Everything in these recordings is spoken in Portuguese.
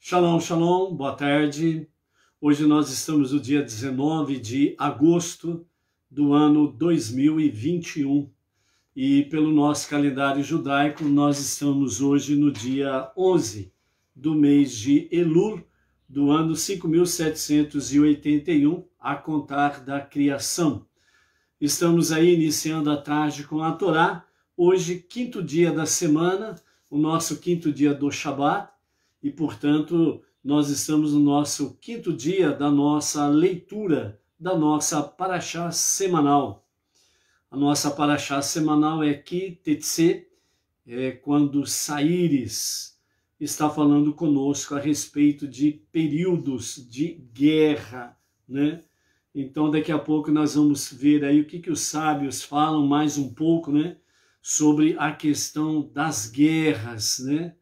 Shalom, shalom, boa tarde. Hoje nós estamos no dia 19 de agosto do ano 2021 e pelo nosso calendário judaico nós estamos hoje no dia 11 do mês de Elul do ano 5781 a contar da criação. Estamos aí iniciando a tarde com a Torá, hoje quinto dia da semana, o nosso quinto dia do Shabat, e, portanto, nós estamos no nosso quinto dia da nossa leitura, da nossa paraxá semanal. A nossa paraxá semanal é Ki Tetse, quando saíres, está falando conosco a respeito de períodos de guerra, né? Então, daqui a pouco nós vamos ver aí o que os sábios falam mais um pouco, né? Sobre a questão das guerras, né?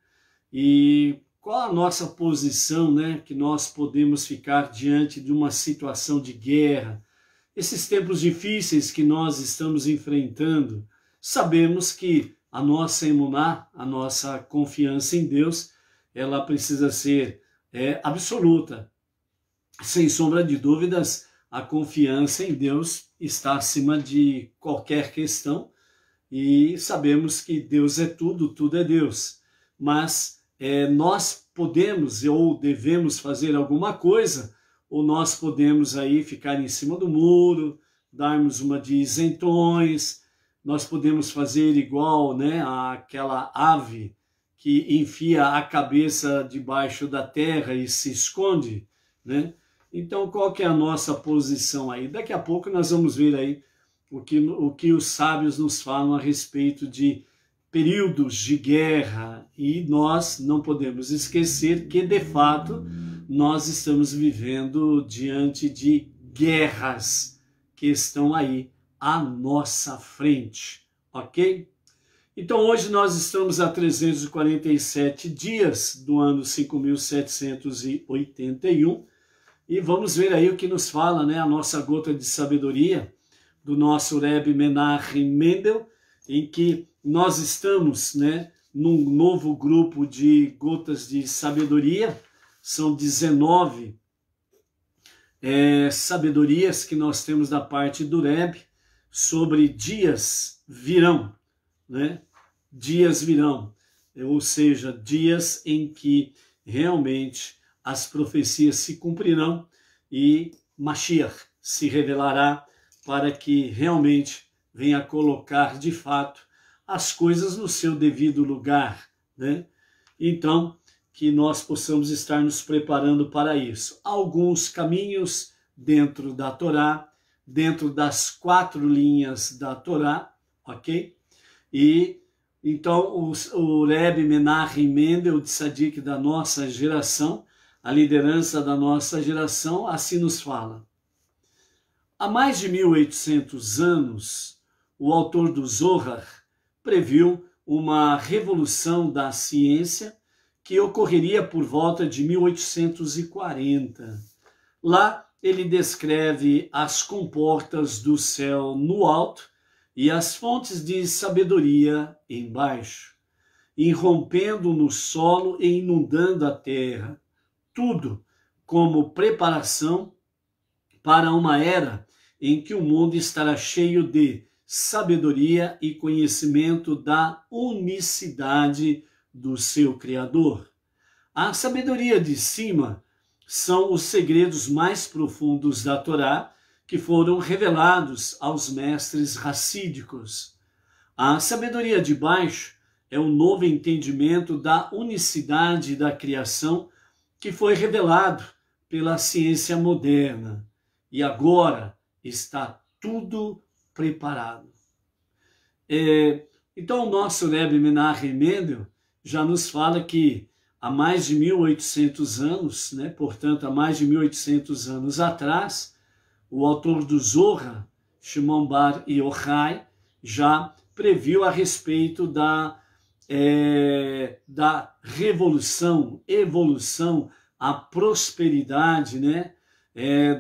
E qual a nossa posição, né, que nós podemos ficar diante de uma situação de guerra? Esses tempos difíceis que nós estamos enfrentando, sabemos que a nossa emuná, a nossa confiança em Deus, ela precisa ser absoluta. Sem sombra de dúvidas, a confiança em Deus está acima de qualquer questão e sabemos que Deus é tudo, tudo é Deus. Mas nós podemos ou devemos fazer alguma coisa, ou nós podemos aí ficar em cima do muro, darmos uma de isentões, nós podemos fazer igual, né, aquela ave que enfia a cabeça debaixo da terra e se esconde, né? Então, qual que é a nossa posição aí? Daqui a pouco nós vamos ver aí o que os sábios nos falam a respeito de períodos de guerra, e nós não podemos esquecer que, de fato, nós estamos vivendo diante de guerras que estão aí à nossa frente, ok? Então, hoje nós estamos a 347 dias do ano 5781 e vamos ver aí o que nos fala, né, a nossa gota de sabedoria do nosso Rebbe Menachem Mendel, em que nós estamos, né, num novo grupo de gotas de sabedoria. São 19 sabedorias que nós temos da parte do Rebbe sobre dias virão, né? Dias virão, ou seja, dias em que realmente as profecias se cumprirão e Mashiach se revelará para que realmente venha colocar de fato as coisas no seu devido lugar, né? Então, que nós possamos estar nos preparando para isso. Alguns caminhos dentro da Torá, dentro das 4 linhas da Torá, ok? E então o Rebbe Menachem Mendel, de Tzadik da nossa geração, a liderança da nossa geração, assim nos fala. Há mais de 1800 anos, o autor do Zohar previu uma revolução da ciência que ocorreria por volta de 1840. Lá ele descreve as comportas do céu no alto e as fontes de sabedoria embaixo, irrompendo no solo e inundando a terra, tudo como preparação para uma era em que o mundo estará cheio de sabedoria e conhecimento da unicidade do seu Criador. A sabedoria de cima são os segredos mais profundos da Torá que foram revelados aos mestres racídicos. A sabedoria de baixo é o novo entendimento da unicidade da criação que foi revelado pela ciência moderna. E agora está tudo preparado. Então o nosso Rebbe Menachem Mendel já nos fala que há mais de 1800 anos, né, portanto há mais de 1800 anos atrás, o autor do Zohar, Shimon Bar Yochai, já previu a respeito da revolução, evolução, a prosperidade, né,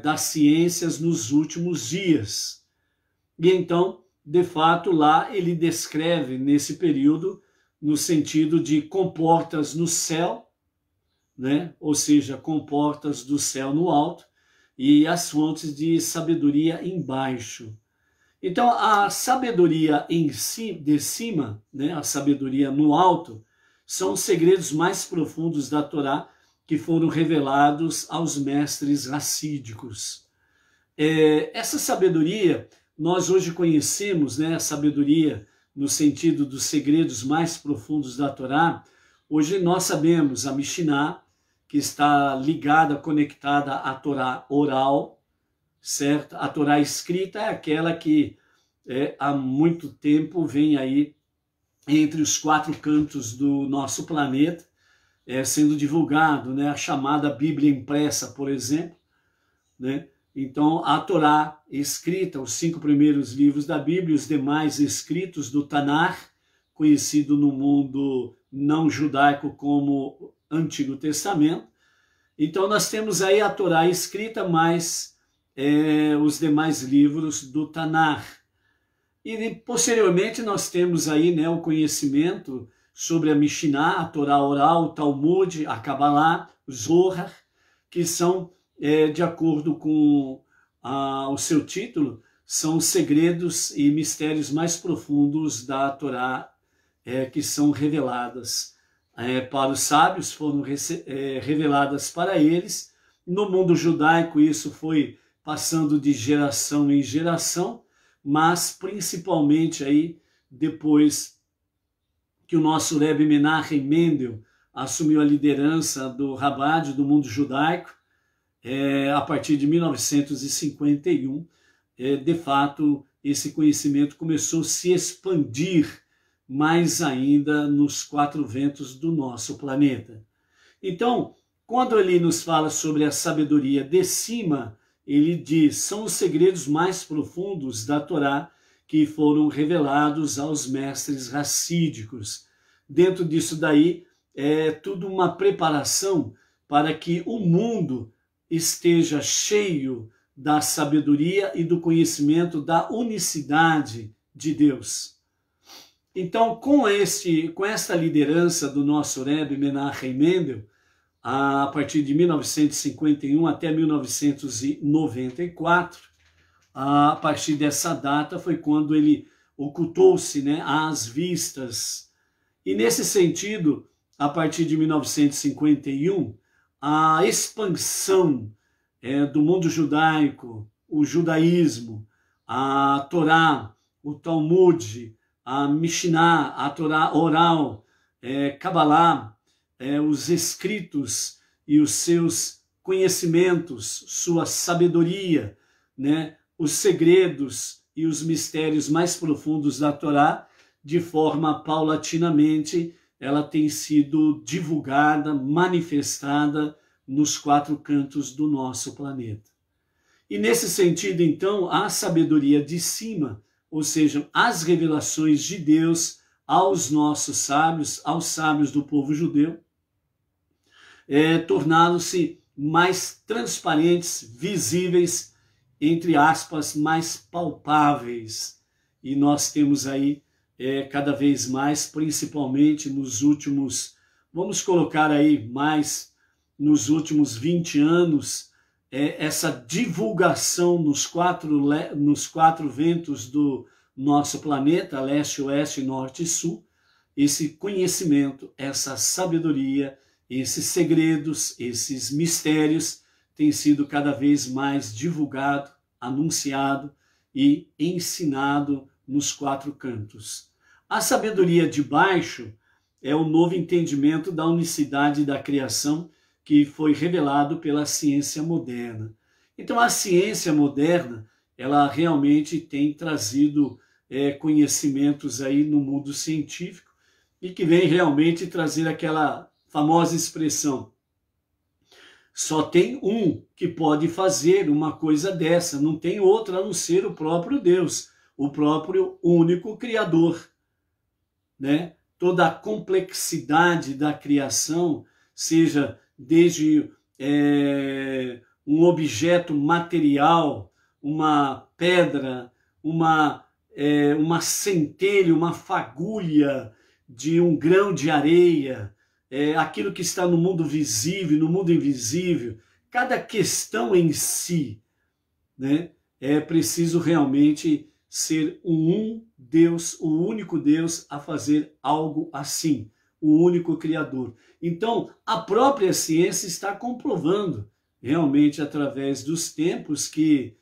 das ciências nos últimos dias. E então, de fato, lá ele descreve nesse período no sentido de comportas no céu, né? Ou seja, com portas do céu no alto e as fontes de sabedoria embaixo. Então, a sabedoria de cima, né? A sabedoria no alto, são os segredos mais profundos da Torá que foram revelados aos mestres racídicos. Essa sabedoria, nós hoje conhecemos, né? A sabedoria no sentido dos segredos mais profundos da Torá. Hoje nós sabemos a Mishnah, que está ligada, conectada à Torá oral, certo? A Torá escrita é aquela que há muito tempo vem aí entre os quatro cantos do nosso planeta, sendo divulgado, né? A chamada Bíblia impressa, por exemplo, né? Então, a Torá escrita, os 5 primeiros livros da Bíblia, os demais escritos do Tanar, conhecido no mundo não judaico como Antigo Testamento. Então, nós temos aí a Torá escrita, mais os demais livros do Tanar. E, posteriormente, nós temos aí, né, o conhecimento sobre a Mishnah, a Torá oral, o Talmud, a Kabbalah, o Zohar, que são, de acordo com o seu título, são os segredos e mistérios mais profundos da Torá que são reveladas para os sábios, foram reveladas para eles. No mundo judaico isso foi passando de geração em geração, mas principalmente aí depois que o nosso Rebbe Menachem Mendel assumiu a liderança do Rabad, do mundo judaico, a partir de 1951, de fato, esse conhecimento começou a se expandir mais ainda nos 4 ventos do nosso planeta. Então, quando ele nos fala sobre a sabedoria de cima, ele diz, são os segredos mais profundos da Torá que foram revelados aos mestres racídicos. Dentro disso daí, é tudo uma preparação para que o mundo esteja cheio da sabedoria e do conhecimento da unicidade de Deus. Então, com esta liderança do nosso Rebbe Menachem Mendel, a partir de 1951 até 1994, a partir dessa data foi quando ele ocultou-se, né, às vistas. E nesse sentido, a partir de 1951, a expansão do mundo judaico, o judaísmo, a Torá, o Talmud, a Mishnah, a Torá oral, Kabbalah, os escritos e os seus conhecimentos, sua sabedoria, né, os segredos e os mistérios mais profundos da Torá, de forma paulatinamente, ela tem sido divulgada, manifestada nos 4 cantos do nosso planeta. E nesse sentido, então, a sabedoria de cima, ou seja, as revelações de Deus aos nossos sábios, aos sábios do povo judeu, tornaram-se mais transparentes, visíveis, entre aspas, mais palpáveis. E nós temos aí cada vez mais, principalmente nos últimos, vamos colocar aí mais nos últimos 20 anos, essa divulgação nos quatro ventos do nosso planeta, leste, oeste, norte e sul, esse conhecimento, essa sabedoria, esses segredos, esses mistérios têm sido cada vez mais divulgado, anunciado e ensinado nos 4 cantos. A sabedoria de baixo é o novo entendimento da unicidade da criação que foi revelado pela ciência moderna. Então, a ciência moderna, ela realmente tem trazido conhecimentos aí no mundo científico e que vem realmente trazer aquela famosa expressão: só tem um que pode fazer uma coisa dessa, não tem outro a não ser o próprio Deus, o próprio único Criador, né? Toda a complexidade da criação, seja desde um objeto material, uma pedra, uma centelha, uma fagulha de um grão de areia, aquilo que está no mundo visível, no mundo invisível, cada questão em si, né? É preciso realmente ser um Deus, o único Deus a fazer algo assim, o único Criador. Então, a própria ciência está comprovando, realmente, através dos tempos, que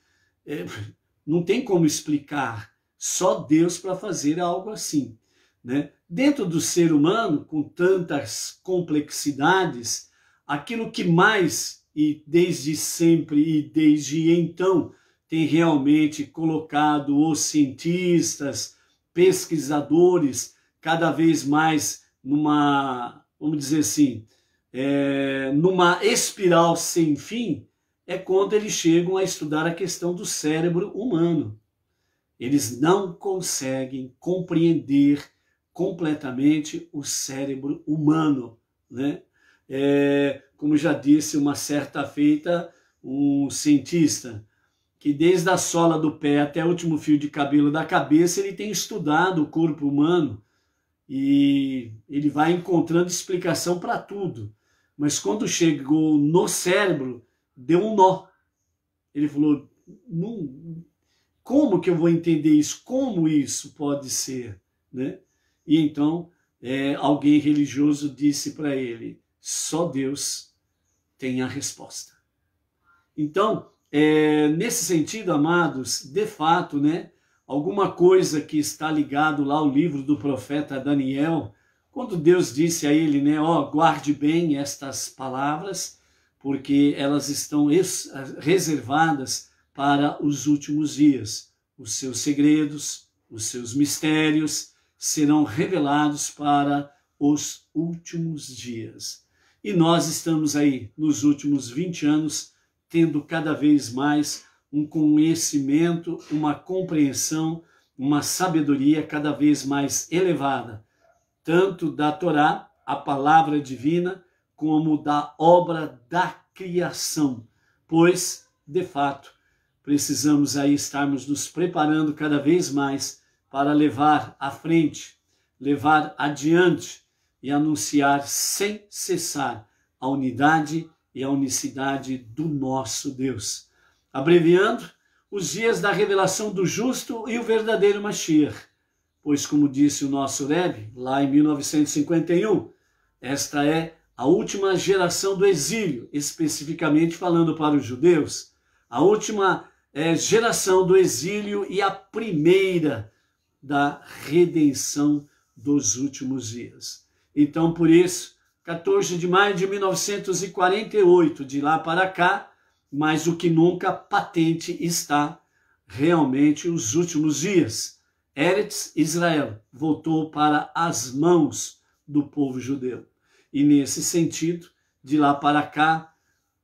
não tem como explicar, só Deus para fazer algo assim, né? Dentro do ser humano, com tantas complexidades, aquilo que mais, e desde sempre e desde então, tem realmente colocado os cientistas, pesquisadores, cada vez mais numa, vamos dizer assim, numa espiral sem fim, é quando eles chegam a estudar a questão do cérebro humano. Eles não conseguem compreender completamente o cérebro humano, né? Como já disse uma certa feita um cientista, que desde a sola do pé até o último fio de cabelo da cabeça, ele tem estudado o corpo humano e ele vai encontrando explicação para tudo. Mas quando chegou no cérebro, deu um nó. Ele falou, como que eu vou entender isso? Como isso pode ser? Né? E então, alguém religioso disse para ele, só Deus tem a resposta. Então, nesse sentido, amados, de fato, né, alguma coisa que está ligado lá ao livro do profeta Daniel, quando Deus disse a ele, né, guarde bem estas palavras, porque elas estão reservadas para os últimos dias. Os seus segredos, os seus mistérios serão revelados para os últimos dias. E nós estamos aí, nos últimos 20 anos, tendo cada vez mais um conhecimento, uma compreensão, uma sabedoria cada vez mais elevada, tanto da Torá, a palavra divina, como da obra da criação. Pois, de fato, precisamos aí estarmos nos preparando cada vez mais para levar à frente, levar adiante e anunciar sem cessar a unidade e a unicidade do nosso Deus. Abreviando, os dias da revelação do justo e o verdadeiro Mashiach. Pois, como disse o nosso Rebbe, lá em 1951, esta é a última geração do exílio, especificamente falando para os judeus, a última geração do exílio e a primeira da redenção dos últimos dias. Então, por isso, 14 de maio de 1948, de lá para cá, mais do que nunca patente está realmente os últimos dias. Eretz Israel voltou para as mãos do povo judeu. E nesse sentido, de lá para cá,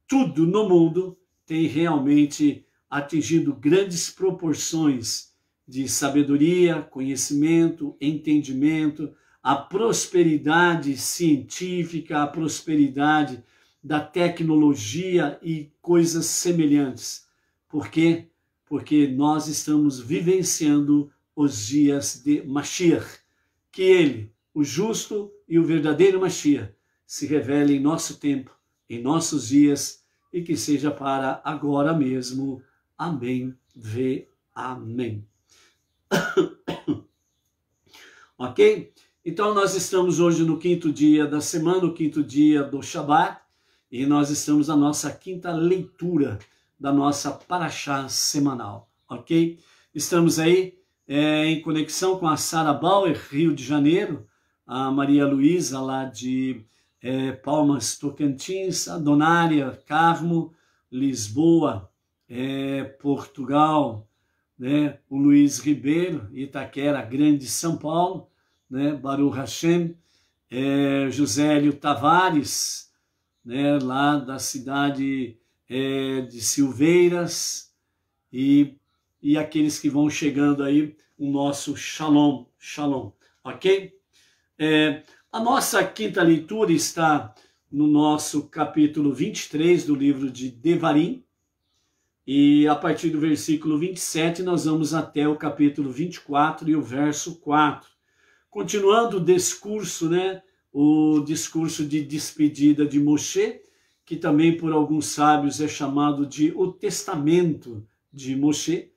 tudo no mundo tem realmente atingido grandes proporções de sabedoria, conhecimento, entendimento, a prosperidade científica, a prosperidade da tecnologia e coisas semelhantes. Por quê? Porque nós estamos vivenciando os dias de Mashiach. Que ele, o justo e o verdadeiro Mashiach, se revele em nosso tempo, em nossos dias, e que seja para agora mesmo. Amém. Amém. Ok? Então nós estamos hoje no 5º dia da semana, o 5º dia do Shabat, e nós estamos na nossa 5ª leitura da nossa Parashá semanal, ok? Estamos aí em conexão com a Sara Bauer, Rio de Janeiro, a Maria Luísa lá de Palmas, Tocantins, a Donária Carmo, Lisboa, Portugal, né? O Luiz Ribeiro, Itaquera Grande, São Paulo, né? Baruch Hashem, Josélio Tavares, né? Lá da cidade de Silveiras, e aqueles que vão chegando aí, o nosso Shalom, Shalom, ok? A nossa 5ª leitura está no nosso capítulo 23 do livro de Devarim, e a partir do versículo 27 nós vamos até o capítulo 24 e o verso 4. Continuando o discurso, né, o discurso de despedida de Moshe, que também por alguns sábios é chamado de o testamento de Moshe.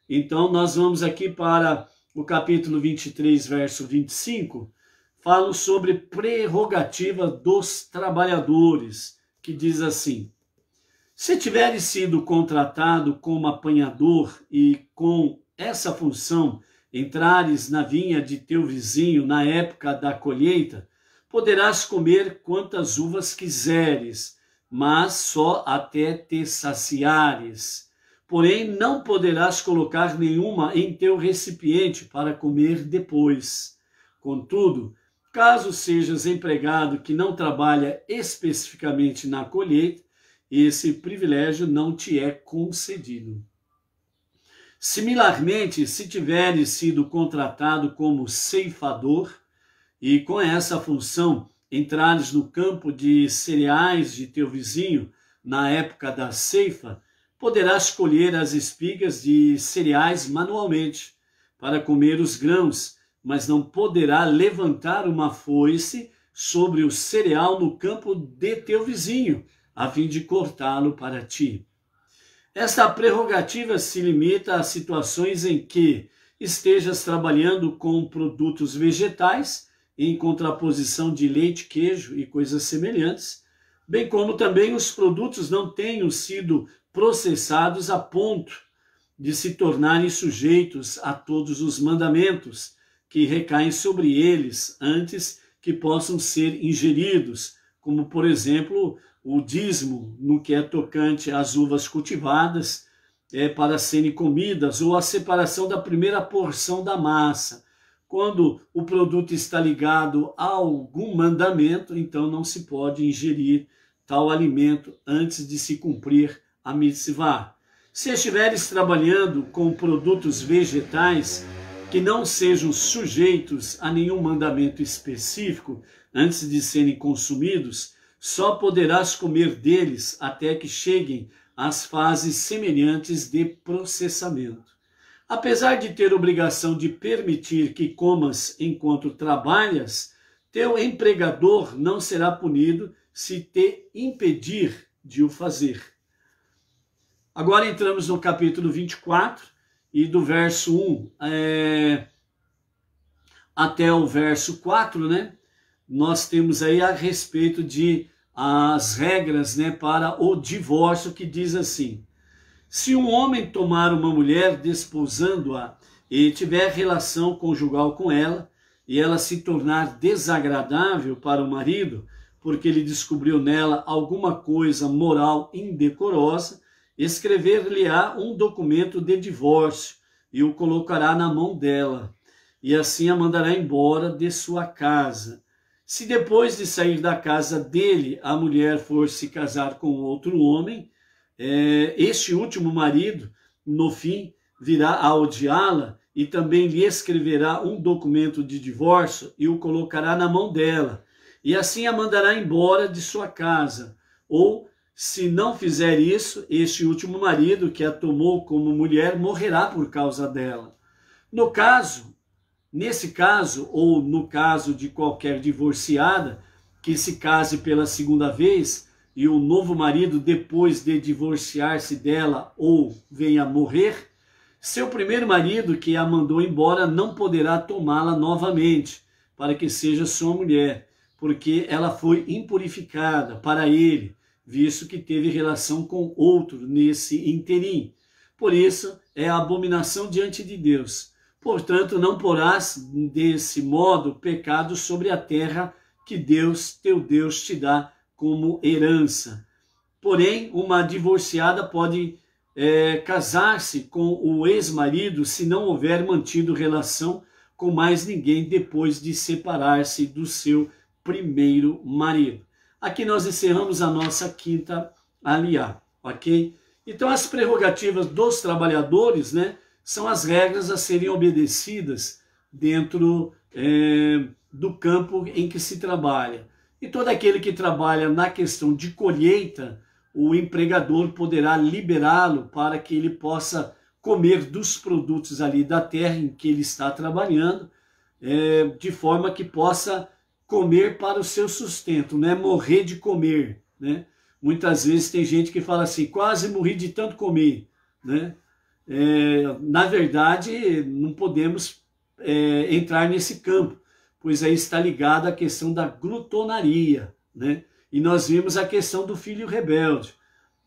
Então nós vamos aqui para o capítulo 23, verso 25, falo sobre prerrogativa dos trabalhadores, que diz assim: se tiveres sido contratado como apanhador e com essa função entrares na vinha de teu vizinho na época da colheita, poderás comer quantas uvas quiseres, mas só até te saciares. Porém, não poderás colocar nenhuma em teu recipiente para comer depois. Contudo, caso sejas empregado que não trabalha especificamente na colheita, esse privilégio não te é concedido. Similarmente, se tiveres sido contratado como ceifador e com essa função entrares no campo de cereais de teu vizinho na época da ceifa, poderás colher as espigas de cereais manualmente para comer os grãos, mas não poderá levantar uma foice sobre o cereal no campo de teu vizinho, a fim de cortá-lo para ti. Esta prerrogativa se limita a situações em que estejas trabalhando com produtos vegetais, em contraposição de leite, queijo e coisas semelhantes, bem como também os produtos não tenham sido processados a ponto de se tornarem sujeitos a todos os mandamentos que recaem sobre eles antes que possam ser ingeridos, como, por exemplo, o dízimo no que é tocante às uvas cultivadas para serem comidas, ou a separação da primeira porção da massa. Quando o produto está ligado a algum mandamento, então não se pode ingerir tal alimento antes de se cumprir a mitzvah. Se estiveres trabalhando com produtos vegetais que não sejam sujeitos a nenhum mandamento específico antes de serem consumidos, só poderás comer deles até que cheguem às fases semelhantes de processamento. Apesar de ter obrigação de permitir que comas enquanto trabalhas, teu empregador não será punido se te impedir de o fazer. Agora entramos no capítulo 24, e do verso 1 até o verso 4, né? Nós temos aí a respeito de as regras, né, para o divórcio, que diz assim: se um homem tomar uma mulher desposando-a e tiver relação conjugal com ela, e ela se tornar desagradável para o marido, porque ele descobriu nela alguma coisa moral indecorosa, escrever-lhe-á um documento de divórcio e o colocará na mão dela, e assim a mandará embora de sua casa. Se depois de sair da casa dele a mulher for se casar com outro homem, este último marido, no fim, virá a odiá-la e também lhe escreverá um documento de divórcio e o colocará na mão dela, e assim a mandará embora de sua casa. Ou, se não fizer isso, este último marido que a tomou como mulher morrerá por causa dela. Nesse caso, ou no caso de qualquer divorciada que se case pela segunda vez e o novo marido, depois de divorciar-se dela ou venha morrer, seu primeiro marido que a mandou embora não poderá tomá-la novamente para que seja sua mulher, porque ela foi impurificada para ele, visto que teve relação com outro nesse interim. Por isso é abominação diante de Deus. Portanto, não porás desse modo pecado sobre a terra que Deus, teu Deus, te dá como herança. Porém, uma divorciada pode casar-se com o ex-marido se não houver mantido relação com mais ninguém depois de separar-se do seu primeiro marido. Aqui nós encerramos a nossa quinta aliá, ok? Então, as prerrogativas dos trabalhadores, né, são as regras a serem obedecidas dentro do campo em que se trabalha. E todo aquele que trabalha na questão de colheita, o empregador poderá liberá-lo para que ele possa comer dos produtos ali da terra em que ele está trabalhando, de forma que possa comer para o seu sustento, não é morrer de comer, né? Muitas vezes tem gente que fala assim, quase morri de tanto comer, né? Na verdade, não podemos entrar nesse campo, pois aí está ligada a questão da glutonaria, né? E nós vimos a questão do filho rebelde,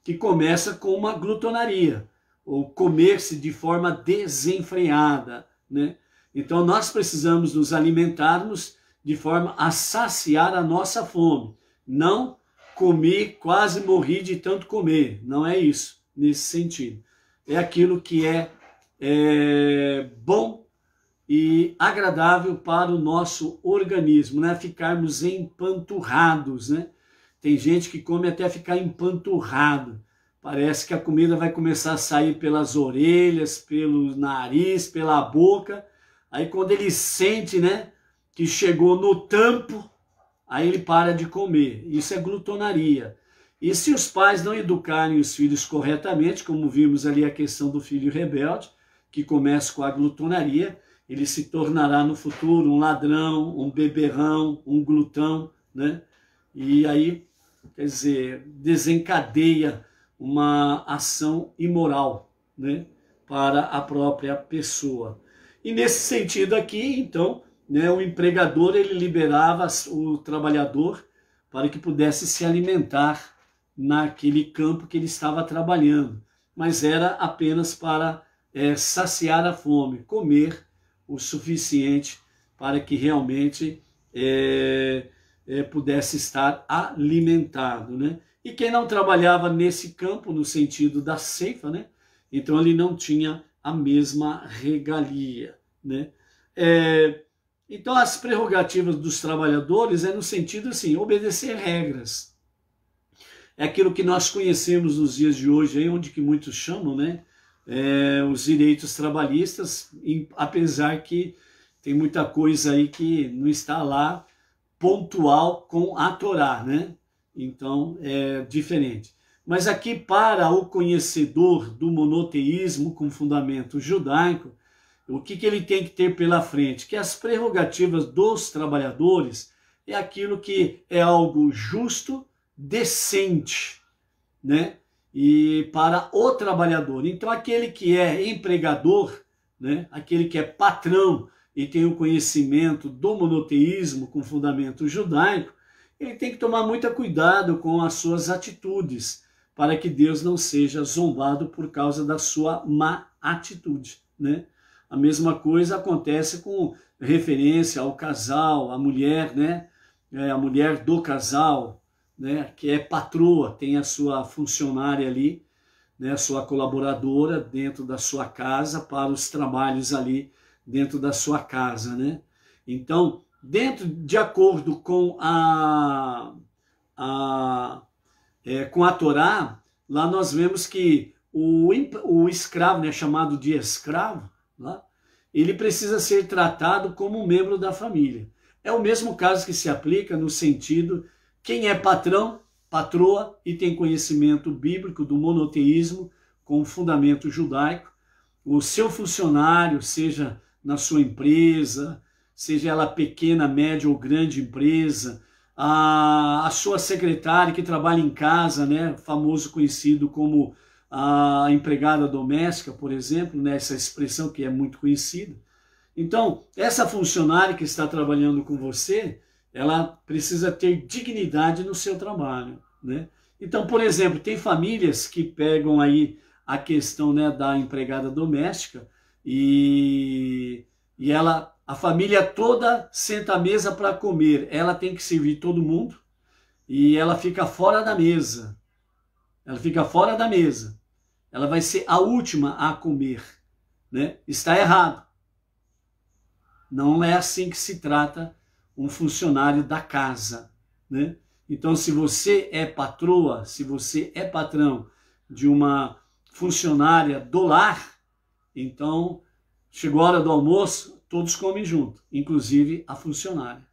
que começa com uma glutonaria, ou comer-se de forma desenfreada, né? Então nós precisamos nos alimentarmos de forma a saciar a nossa fome, não comi, quase morri de tanto comer, não é isso, nesse sentido. É aquilo que é bom e agradável para o nosso organismo, né? Ficarmos empanturrados, né? Tem gente que come até ficar empanturrado. Parece que a comida vai começar a sair pelas orelhas, pelo nariz, pela boca. Aí quando ele sente, né, que chegou no tampo, aí ele para de comer. Isso é glutonaria. E se os pais não educarem os filhos corretamente, como vimos ali a questão do filho rebelde, que começa com a glutonaria, ele se tornará no futuro um ladrão, um beberrão, um glutão, né? E aí, quer dizer, desencadeia uma ação imoral, né, para a própria pessoa. E nesse sentido aqui, então, né, o empregador ele liberava o trabalhador para que pudesse se alimentar naquele campo que ele estava trabalhando, mas era apenas para saciar a fome, comer o suficiente para que realmente pudesse estar alimentado, né? E quem não trabalhava nesse campo, no sentido da ceifa, né? Então ele não tinha a mesma regalia, né? Então as prerrogativas dos trabalhadores no sentido assim, obedecer regras. É aquilo que nós conhecemos nos dias de hoje, aí, onde que muitos chamam, né? Os direitos trabalhistas, apesar que tem muita coisa aí que não está lá pontual com a Torá, né? Então é diferente. Mas aqui, para o conhecedor do monoteísmo com fundamento judaico, o que ele tem que ter pela frente? Que as prerrogativas dos trabalhadores é aquilo que é algo justo, decente, né? E para o trabalhador. Então aquele que é empregador, né? Aquele que é patrão e tem o conhecimento do monoteísmo com fundamento judaico, ele tem que tomar muito cuidado com as suas atitudes, para que Deus não seja zombado por causa da sua má atitude, né? A mesma coisa acontece com referência ao casal, a mulher, né? A mulher do casal, né? Que é patroa, tem a sua funcionária ali, né? A sua colaboradora dentro da sua casa para os trabalhos ali dentro da sua casa, né? Então, de acordo com a Torá, lá nós vemos que o escravo, né, chamado de escravo, lá, ele precisa ser tratado como um membro da família. É o mesmo caso que se aplica no sentido, quem é patrão, patroa e tem conhecimento bíblico do monoteísmo com fundamento judaico, o seu funcionário, seja na sua empresa, seja ela pequena, média ou grande empresa, a sua secretária que trabalha em casa, né, famoso conhecido como a empregada doméstica, por exemplo, né, essa expressão que é muito conhecida. Então, essa funcionária que está trabalhando com você, ela precisa ter dignidade no seu trabalho, né? Então, por exemplo, tem famílias que pegam aí a questão, né, da empregada doméstica e a família toda senta à mesa para comer, ela tem que servir todo mundo e ela fica fora da mesa. Ela fica fora da mesa. Ela vai ser a última a comer, né? Está errado. Não é assim que se trata um funcionário da casa, né? Então, se você é patroa, se você é patrão de uma funcionária do lar, então chegou a hora do almoço, todos comem junto, inclusive a funcionária.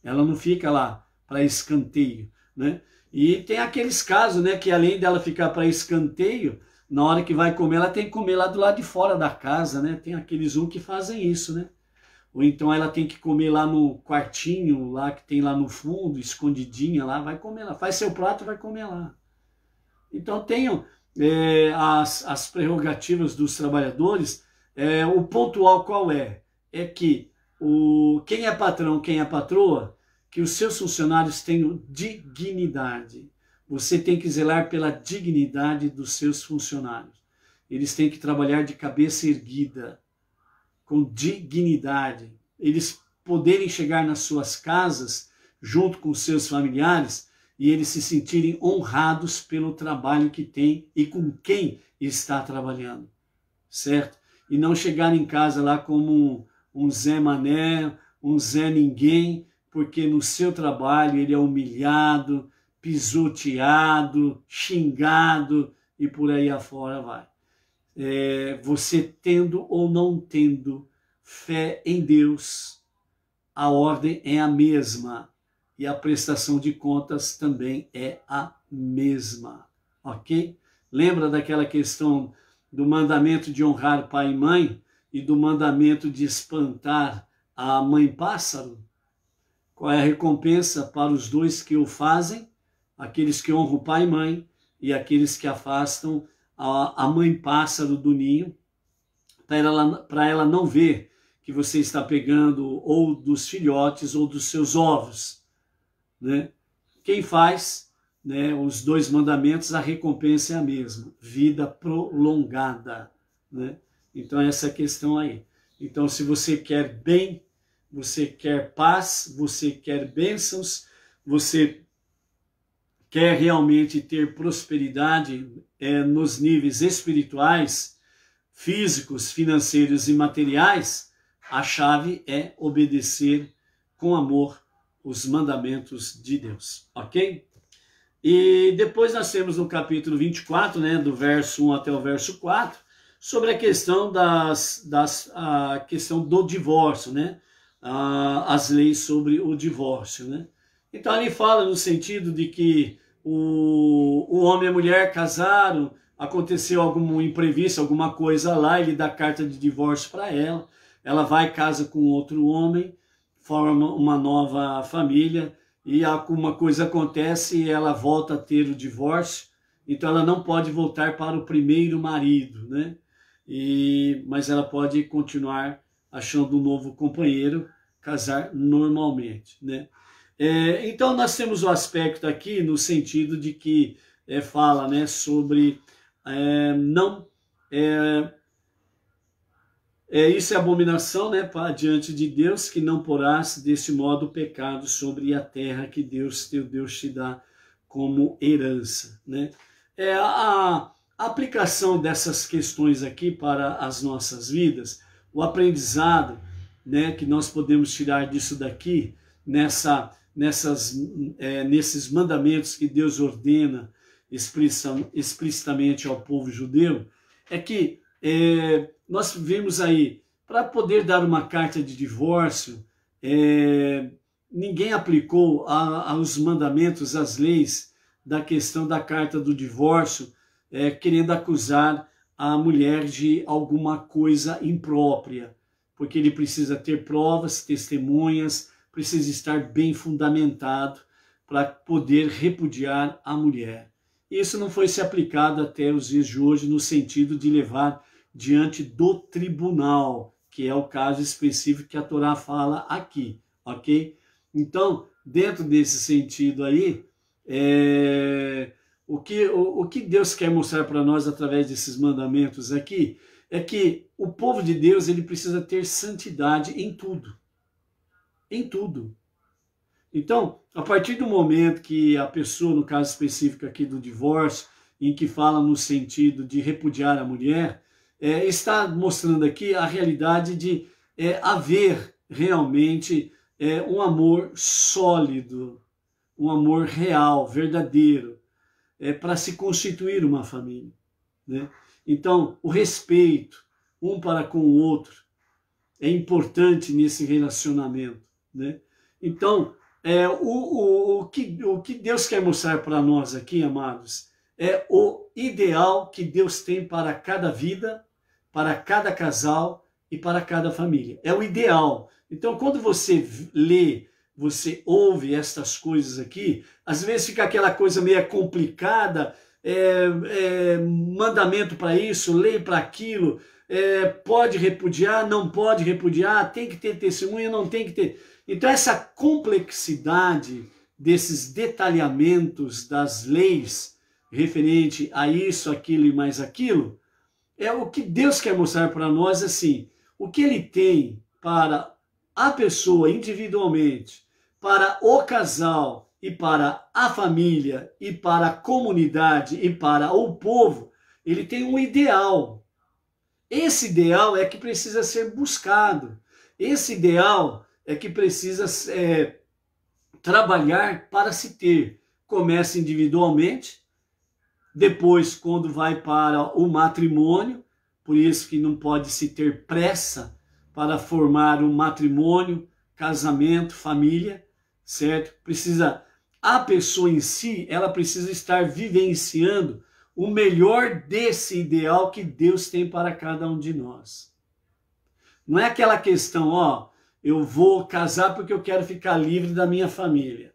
Ela não fica lá para escanteio, né? E tem aqueles casos, né, que além dela ficar para escanteio, na hora que vai comer, ela tem que comer lá do lado de fora da casa, né? Tem aqueles que fazem isso, né? ou então ela tem que comer lá no quartinho, lá que tem lá no fundo, escondidinha lá, vai comer lá. Faz seu prato e vai comer lá. Então tenham as prerrogativas dos trabalhadores. O pontual qual é? É que quem é patrão, quem é patroa, que os seus funcionários tenham dignidade. Você tem que zelar pela dignidade dos seus funcionários. Eles têm que trabalhar de cabeça erguida, com dignidade. Eles poderem chegar nas suas casas, junto com seus familiares, e eles se sentirem honrados pelo trabalho que tem e com quem está trabalhando, certo? E não chegar em casa lá como um Zé Mané, um Zé Ninguém, porque no seu trabalho ele é humilhado, pisoteado, xingado e por aí afora vai. Você tendo ou não tendo fé em Deus, a ordem é a mesma e a prestação de contas também é a mesma, ok? Lembra daquela questão do mandamento de honrar pai e mãe e do mandamento de espantar a mãe pássaro? Qual é a recompensa para os dois que o fazem? Aqueles que honram pai e mãe e aqueles que afastam a mãe pássaro do ninho, para ela não ver que você está pegando ou dos filhotes ou dos seus ovos, né? Quem faz, né, os dois mandamentos, a recompensa é a mesma, vida prolongada, né? Então essa é a questão aí. Então se você quer bem, você quer paz, você quer bênçãos, você quer realmente ter prosperidade nos níveis espirituais, físicos, financeiros e materiais, a chave é obedecer com amor os mandamentos de Deus, ok? E depois nós temos no capítulo 24, né, do verso 1 até o verso 4, sobre a questão a questão do divórcio, né? As leis sobre o divórcio, né? Então ele fala no sentido de que o homem e a mulher casaram, aconteceu algum imprevisto, alguma coisa lá, ele dá carta de divórcio para ela, ela vai casa com outro homem, forma uma nova família, e alguma coisa acontece e ela volta a ter o divórcio, então ela não pode voltar para o primeiro marido, né? Mas ela pode continuar achando um novo companheiro, casar normalmente, né? Então nós temos o aspecto aqui no sentido de que fala, né, sobre isso é abominação, né, diante de Deus, que não porás desse modo o pecado sobre a terra que Deus, teu Deus, te dá como herança, né? A aplicação dessas questões aqui para as nossas vidas, o aprendizado, né, que nós podemos tirar disso daqui, nesses mandamentos que Deus ordena explicitamente ao povo judeu, é que nós vimos aí, para poder dar uma carta de divórcio, ninguém aplicou aos mandamentos, às leis da questão da carta do divórcio, querendo acusar a mulher de alguma coisa imprópria, porque ele precisa ter provas, testemunhas, precisa estar bem fundamentado para poder repudiar a mulher. Isso não foi se aplicado até os dias de hoje no sentido de levar diante do tribunal, que é o caso específico que a Torá fala aqui, ok? Então, dentro desse sentido aí, o que Deus quer mostrar para nós através desses mandamentos aqui é que o povo de Deus ele precisa ter santidade em tudo. Em tudo. Então, a partir do momento que a pessoa, no caso específico aqui do divórcio, em que fala no sentido de repudiar a mulher, está mostrando aqui a realidade de haver realmente um amor sólido, um amor real, verdadeiro, para se constituir uma família, né? Então, o respeito um para com o outro é importante nesse relacionamento, né? Então, o que Deus quer mostrar para nós aqui, amados, é o ideal que Deus tem para cada vida, para cada casal e para cada família. É o ideal. Então, quando você lê, você ouve estas coisas aqui, às vezes fica aquela coisa meio complicada, mandamento para isso, lei para aquilo, pode repudiar, não pode repudiar, tem que ter testemunha, não tem que ter. Então, essa complexidade desses detalhamentos das leis referente a isso, aquilo e mais aquilo, é o que Deus quer mostrar para nós, assim, o que Ele tem para a pessoa individualmente, para o casal e para a família e para a comunidade e para o povo, Ele tem um ideal. Esse ideal é que precisa ser buscado. Esse ideal é que precisa trabalhar para se ter. Começa individualmente, depois quando vai para o matrimônio, por isso que não pode se ter pressa para formar um matrimônio, casamento, família, certo? A pessoa em si, ela precisa estar vivenciando o melhor desse ideal que Deus tem para cada um de nós. Não é aquela questão, eu vou casar porque eu quero ficar livre da minha família.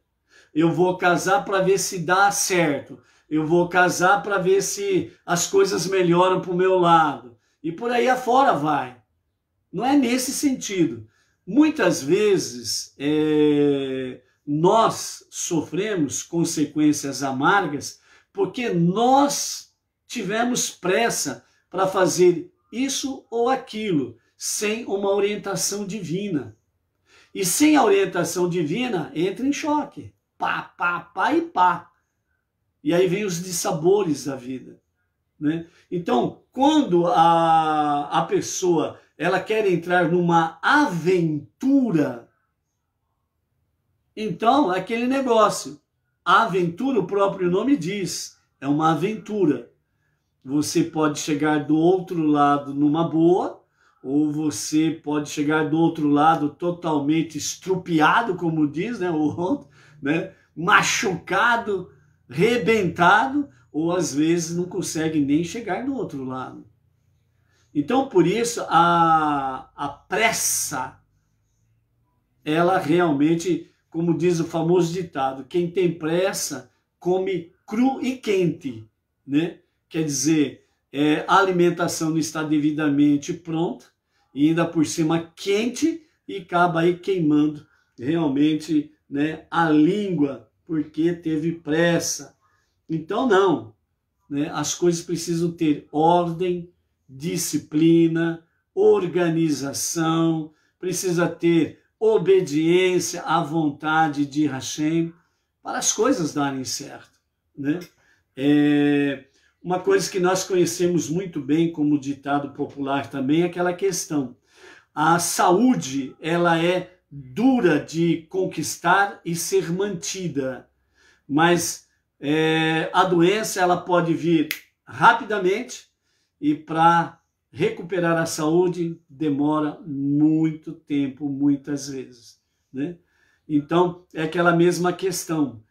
Eu vou casar para ver se dá certo. Eu vou casar para ver se as coisas melhoram para o meu lado. E por aí afora vai. Não é nesse sentido. Muitas vezes nós sofremos consequências amargas porque nós tivemos pressa para fazer isso ou aquilo, sem uma orientação divina. E sem a orientação divina, entra em choque. Pá, pá, pá e pá. E aí vem os dissabores da vida, né? Então, quando a pessoa ela quer entrar numa aventura, então aquele negócio, a aventura, o próprio nome diz, é uma aventura. Você pode chegar do outro lado numa boa, ou você pode chegar do outro lado totalmente estrupiado, como diz, né, o outro, né, machucado, rebentado, ou às vezes não consegue nem chegar do outro lado. Então, por isso, a pressa, ela realmente, como diz o famoso ditado, quem tem pressa come cru e quente, né? Quer dizer, a alimentação não está devidamente pronta, e ainda por cima quente, e acaba aí queimando realmente, né, a língua, porque teve pressa. Então não, né? As coisas precisam ter ordem, disciplina, organização, precisa ter obediência à vontade de Hashem para as coisas darem certo, né? Uma coisa que nós conhecemos muito bem como ditado popular também é aquela questão. A saúde, ela é dura de conquistar e ser mantida, mas a doença ela pode vir rapidamente e para recuperar a saúde demora muito tempo, muitas vezes, né? Então, é aquela mesma questão.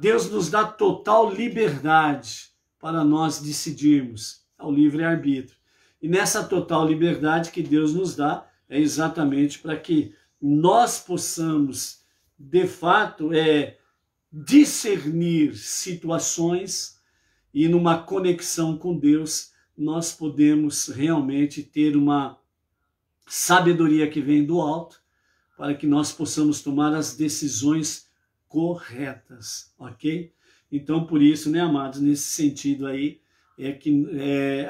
Deus nos dá total liberdade para nós decidirmos, ao livre-arbítrio. E nessa total liberdade que Deus nos dá, é exatamente para que nós possamos, de fato, discernir situações e numa conexão com Deus, nós podemos realmente ter uma sabedoria que vem do alto para que nós possamos tomar as decisões corretas, ok? Então, por isso, né, amados, nesse sentido aí,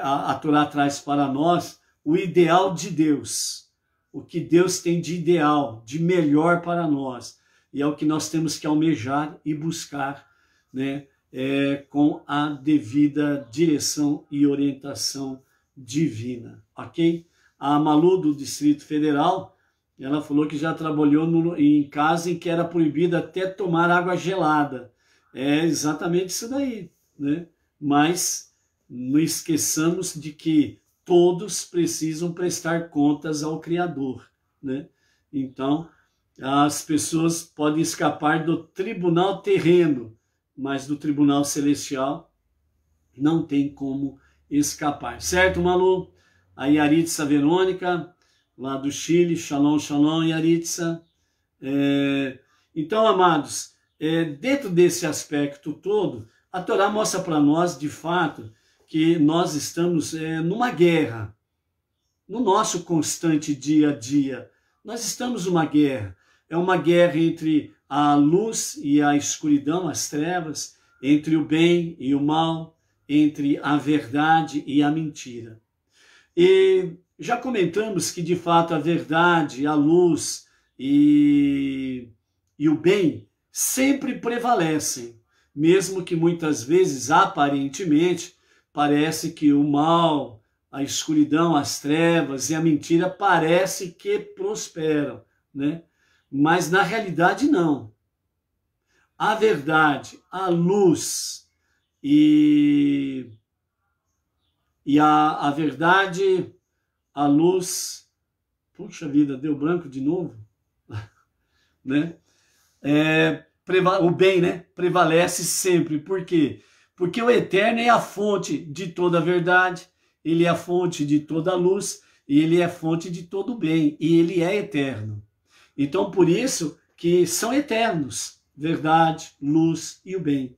a Torá traz para nós o ideal de Deus, o que Deus tem de ideal, de melhor para nós, e é o que nós temos que almejar e buscar, né, com a devida direção e orientação divina, ok? A Malu, do Distrito Federal, ela falou que já trabalhou em casa em que era proibido até tomar água gelada. É exatamente isso daí, né? Mas não esqueçamos de que todos precisam prestar contas ao Criador, né? Então, as pessoas podem escapar do tribunal terreno, mas do tribunal celestial não tem como escapar. Certo, Malu? A Yaritza Verônica, lá do Chile, Shalom, Shalom, Yaritza. Então, amados, dentro desse aspecto todo, a Torá mostra para nós, de fato, que nós estamos numa guerra, no nosso constante dia a dia. Nós estamos numa guerra. É uma guerra entre a luz e a escuridão, as trevas, entre o bem e o mal, entre a verdade e a mentira. E já comentamos que, de fato, a verdade, a luz e o bem sempre prevalecem, mesmo que muitas vezes, aparentemente, parece que o mal, a escuridão, as trevas e a mentira parece que prosperam, né? Mas na realidade não. A verdade, a luz e a verdade, a luz, puxa vida, deu branco de novo, né? O bem, né, prevalece sempre. Por quê? Porque o Eterno é a fonte de toda a verdade, ele é a fonte de toda a luz, e ele é a fonte de todo o bem, e ele é eterno. Então, por isso que são eternos, verdade, luz e o bem.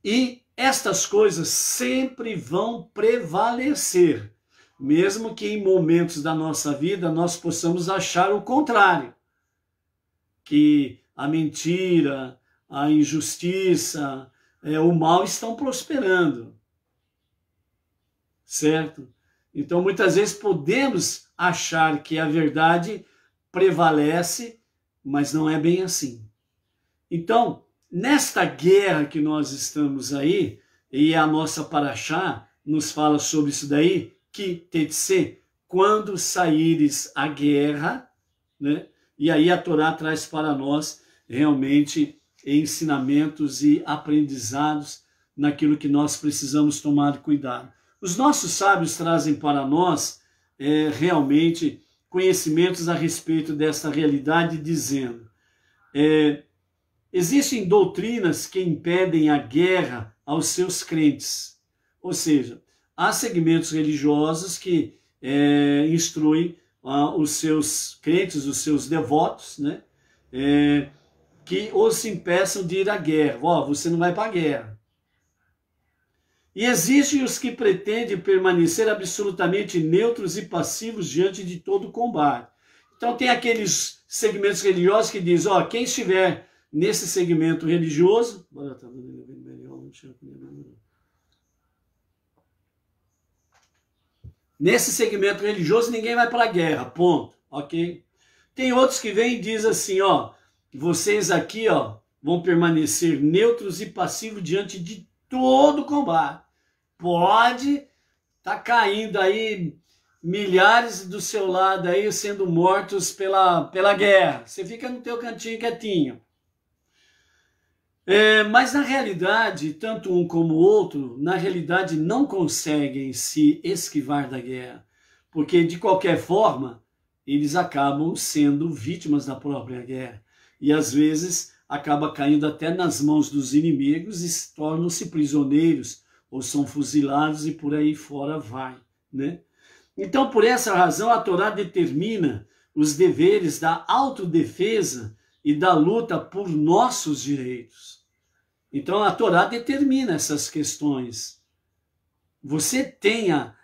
E estas coisas sempre vão prevalecer, mesmo que em momentos da nossa vida nós possamos achar o contrário, que a mentira, a injustiça, o mal estão prosperando, certo? Então, muitas vezes podemos achar que a verdade prevalece, mas não é bem assim. Então, nesta guerra que nós estamos aí, e a nossa paraxá nos fala sobre isso daí, que tetse, quando saíres a guerra, né? E aí a Torá traz para nós realmente ensinamentos e aprendizados naquilo que nós precisamos tomar cuidado. Os nossos sábios trazem para nós realmente conhecimentos a respeito desta realidade, dizendo: existem doutrinas que impedem a guerra aos seus crentes. Ou seja, há segmentos religiosos que instruem os seus crentes, os seus devotos, né? Que os impeçam de ir à guerra. Você não vai para a guerra. E existem os que pretendem permanecer absolutamente neutros e passivos diante de todo o combate. Então tem aqueles segmentos religiosos que dizem, quem estiver nesse segmento religioso... Nesse segmento religioso ninguém vai para a guerra, ponto, ok? Tem outros que vêm e dizem assim, vocês aqui, vão permanecer neutros e passivos diante de todo o combate. Pode estar caindo aí milhares do seu lado aí sendo mortos pela guerra. Você fica no teu cantinho quietinho. Mas na realidade, tanto um como o outro, na realidade não conseguem se esquivar da guerra. Porque de qualquer forma, eles acabam sendo vítimas da própria guerra. E às vezes acaba caindo até nas mãos dos inimigos e tornam-se prisioneiros, ou são fuzilados e por aí fora vai, né? Então, por essa razão, a Torá determina os deveres da autodefesa e da luta por nossos direitos. Então, a Torá determina essas questões. Você tenha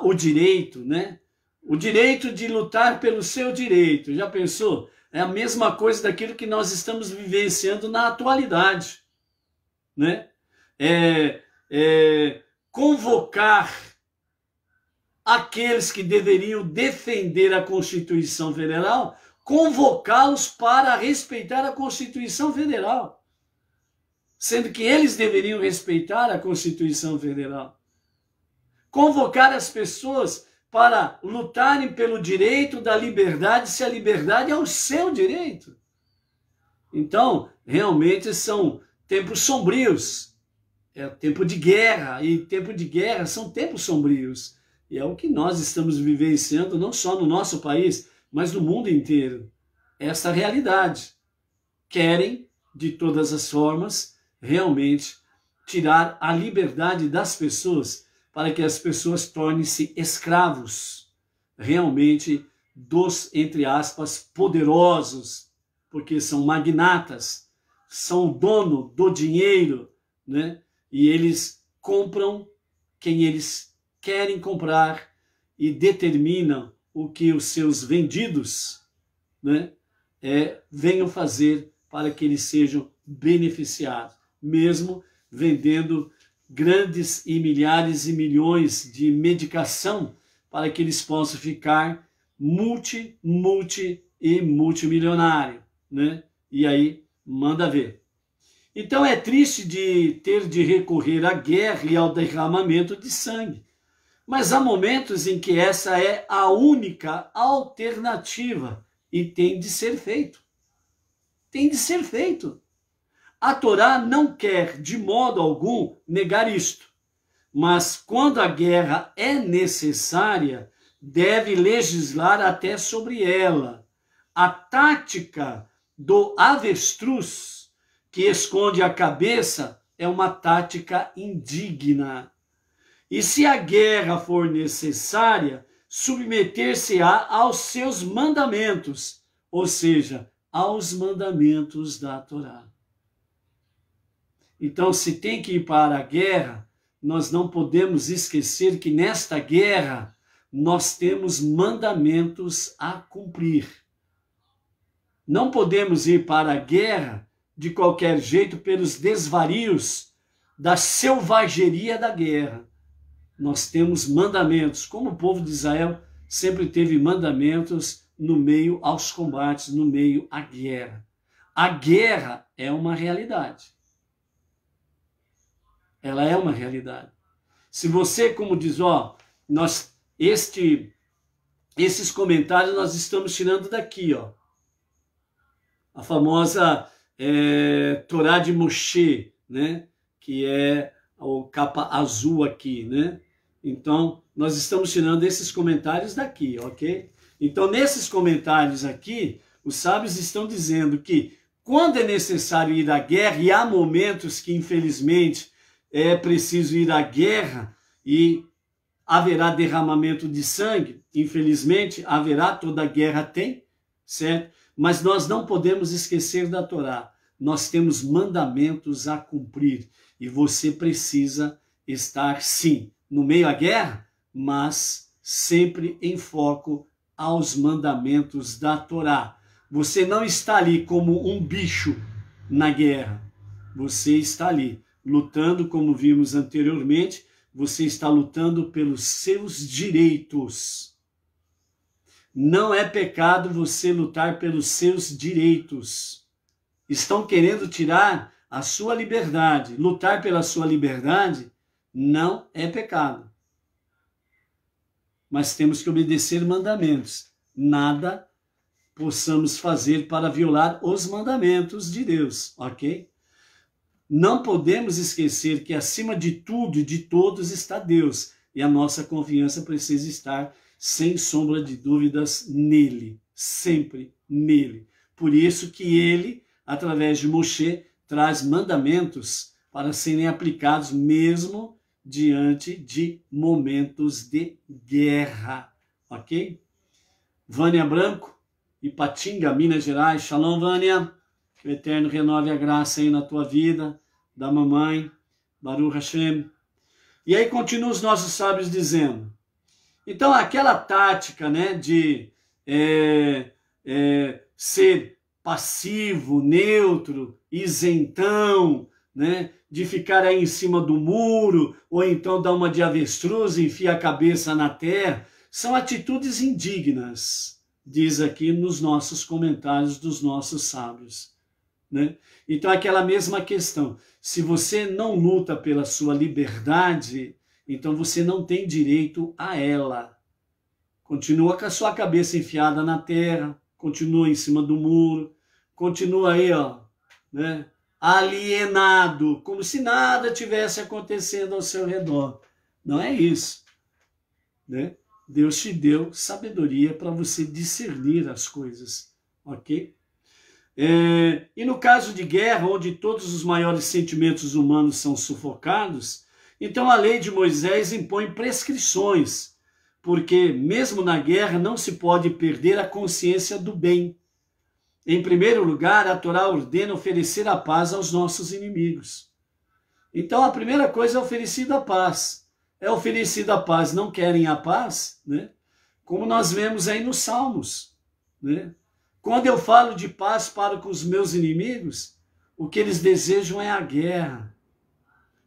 o direito, né? O direito de lutar pelo seu direito. Já pensou? É a mesma coisa daquilo que nós estamos vivenciando na atualidade, né? Convocar aqueles que deveriam defender a Constituição Federal, convocá-los para respeitar a Constituição Federal, sendo que eles deveriam respeitar a Constituição Federal. Convocar as pessoas para lutarem pelo direito da liberdade, se a liberdade é o seu direito. Então, realmente são tempos sombrios. É tempo de guerra, e tempo de guerra são tempos sombrios. E é o que nós estamos vivenciando, não só no nosso país, mas no mundo inteiro. Essa realidade. Querem, de todas as formas, realmente tirar a liberdade das pessoas para que as pessoas tornem-se escravos realmente dos, entre aspas, poderosos, porque são magnatas, são o dono do dinheiro, né? E eles compram quem eles querem comprar e determinam o que os seus vendidos, né, venham fazer para que eles sejam beneficiados, mesmo vendendo grandes e milhares e milhões de medicação para que eles possam ficar multimilionário, né? E aí, manda ver. Então é triste de ter de recorrer à guerra e ao derramamento de sangue, mas há momentos em que essa é a única alternativa e tem de ser feito. Tem de ser feito. A Torá não quer de modo algum negar isto, mas quando a guerra é necessária, deve legislar até sobre ela. A tática do avestruz que esconde a cabeça é uma tática indigna. E se a guerra for necessária, submeter-se-á aos seus mandamentos, ou seja, aos mandamentos da Torá. Então, se tem que ir para a guerra, nós não podemos esquecer que nesta guerra nós temos mandamentos a cumprir. Não podemos ir para a guerra de qualquer jeito pelos desvarios da selvageria da guerra. Nós temos mandamentos, como o povo de Israel sempre teve mandamentos no meio aos combates, no meio à guerra. A guerra é uma realidade. Ela é uma realidade. Se você, como diz, esses comentários nós estamos tirando daqui, a famosa Torá de Moshe, né? Que é a capa azul aqui, né? Então, nós estamos tirando esses comentários daqui, ok? Então, nesses comentários aqui, os sábios estão dizendo que quando é necessário ir à guerra, e há momentos que, infelizmente, é preciso ir à guerra e haverá derramamento de sangue, infelizmente, haverá, toda guerra tem, certo? Mas nós não podemos esquecer da Torá. Nós temos mandamentos a cumprir e você precisa estar, sim, no meio à guerra, mas sempre em foco aos mandamentos da Torá. Você não está ali como um bicho na guerra. Você está ali lutando, como vimos anteriormente, você está lutando pelos seus direitos. Não é pecado você lutar pelos seus direitos. Estão querendo tirar a sua liberdade. Lutar pela sua liberdade não é pecado. Mas temos que obedecer mandamentos. Nada possamos fazer para violar os mandamentos de Deus, ok? Não podemos esquecer que acima de tudo e de todos está Deus. E a nossa confiança precisa estar sem sombra de dúvidas nele, sempre nele. Por isso que ele, através de Moshe, traz mandamentos para serem aplicados mesmo diante de momentos de guerra, ok? Vânia Branco, Ipatinga, Minas Gerais. Shalom, Vânia. Que o Eterno renove a graça aí na tua vida, da mamãe, Baruch Hashem. E aí continua os nossos sábios dizendo, então aquela tática, né, de ser passivo, neutro, isentão, né, de ficar aí em cima do muro, ou então dar uma de avestruz e enfiar a cabeça na terra, são atitudes indignas, diz aqui nos nossos comentários dos nossos sábios. Né? Então, aquela mesma questão, se você não luta pela sua liberdade, então você não tem direito a ela. Continua com a sua cabeça enfiada na terra, continua em cima do muro, continua aí, né, alienado, como se nada tivesse acontecendo ao seu redor. Não é isso. Né? Deus te deu sabedoria para você discernir as coisas, ok? E no caso de guerra, onde todos os maiores sentimentos humanos são sufocados, então a lei de Moisés impõe prescrições porque mesmo na guerra não se pode perder a consciência do bem. Em primeiro lugar, a Torá ordena oferecer a paz aos nossos inimigos. Então a primeira coisa é oferecida a paz. É oferecida a paz, não querem a paz, né? Como nós vemos aí nos Salmos, né? Quando eu falo de paz para com os meus inimigos, o que eles desejam é a guerra.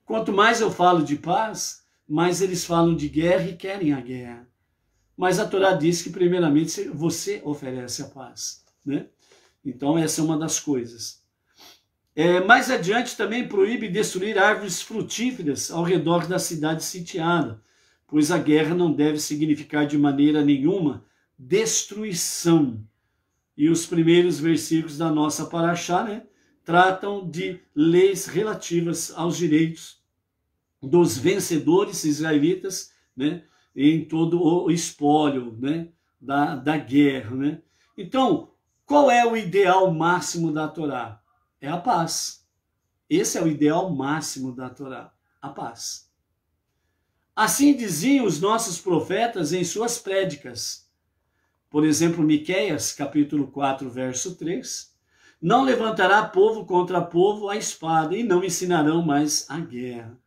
Quanto mais eu falo de paz, mais eles falam de guerra e querem a guerra. Mas a Torá diz que primeiramente você oferece a paz, né? Então essa é uma das coisas. Mais adiante também proíbe destruir árvores frutíferas ao redor da cidade sitiada, pois a guerra não deve significar de maneira nenhuma destruição. E os primeiros versículos da nossa paraxá, né, tratam de leis relativas aos direitos dos vencedores israelitas, né, em todo o espólio, né, da guerra, né? Então, qual é o ideal máximo da Torá? É a paz. Esse é o ideal máximo da Torá, a paz. Assim diziam os nossos profetas em suas prédicas. Por exemplo, Miqueias, capítulo 4, verso 3. Não levantará povo contra povo a espada, e não ensinarão mais a guerra.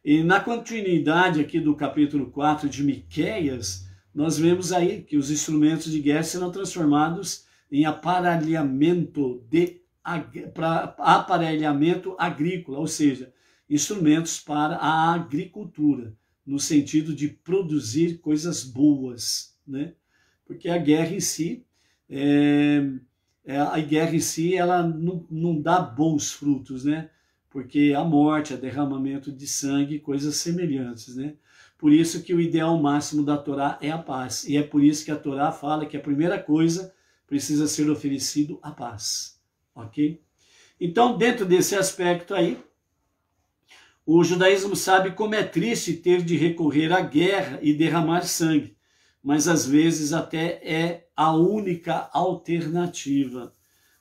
E na continuidade aqui do capítulo 4 de Miqueias, nós vemos aí que os instrumentos de guerra serão transformados em aparelhamento agrícola, ou seja, instrumentos para a agricultura, no sentido de produzir coisas boas, né? Porque a guerra em si, ela não dá bons frutos, né? Porque a morte, o derramamento de sangue, coisas semelhantes, né? Por isso que o ideal máximo da Torá é a paz. E é por isso que a Torá fala que a primeira coisa precisa ser oferecido a paz. Ok? Então, dentro desse aspecto aí, o judaísmo sabe como é triste ter de recorrer à guerra e derramar sangue, mas às vezes até é a única alternativa.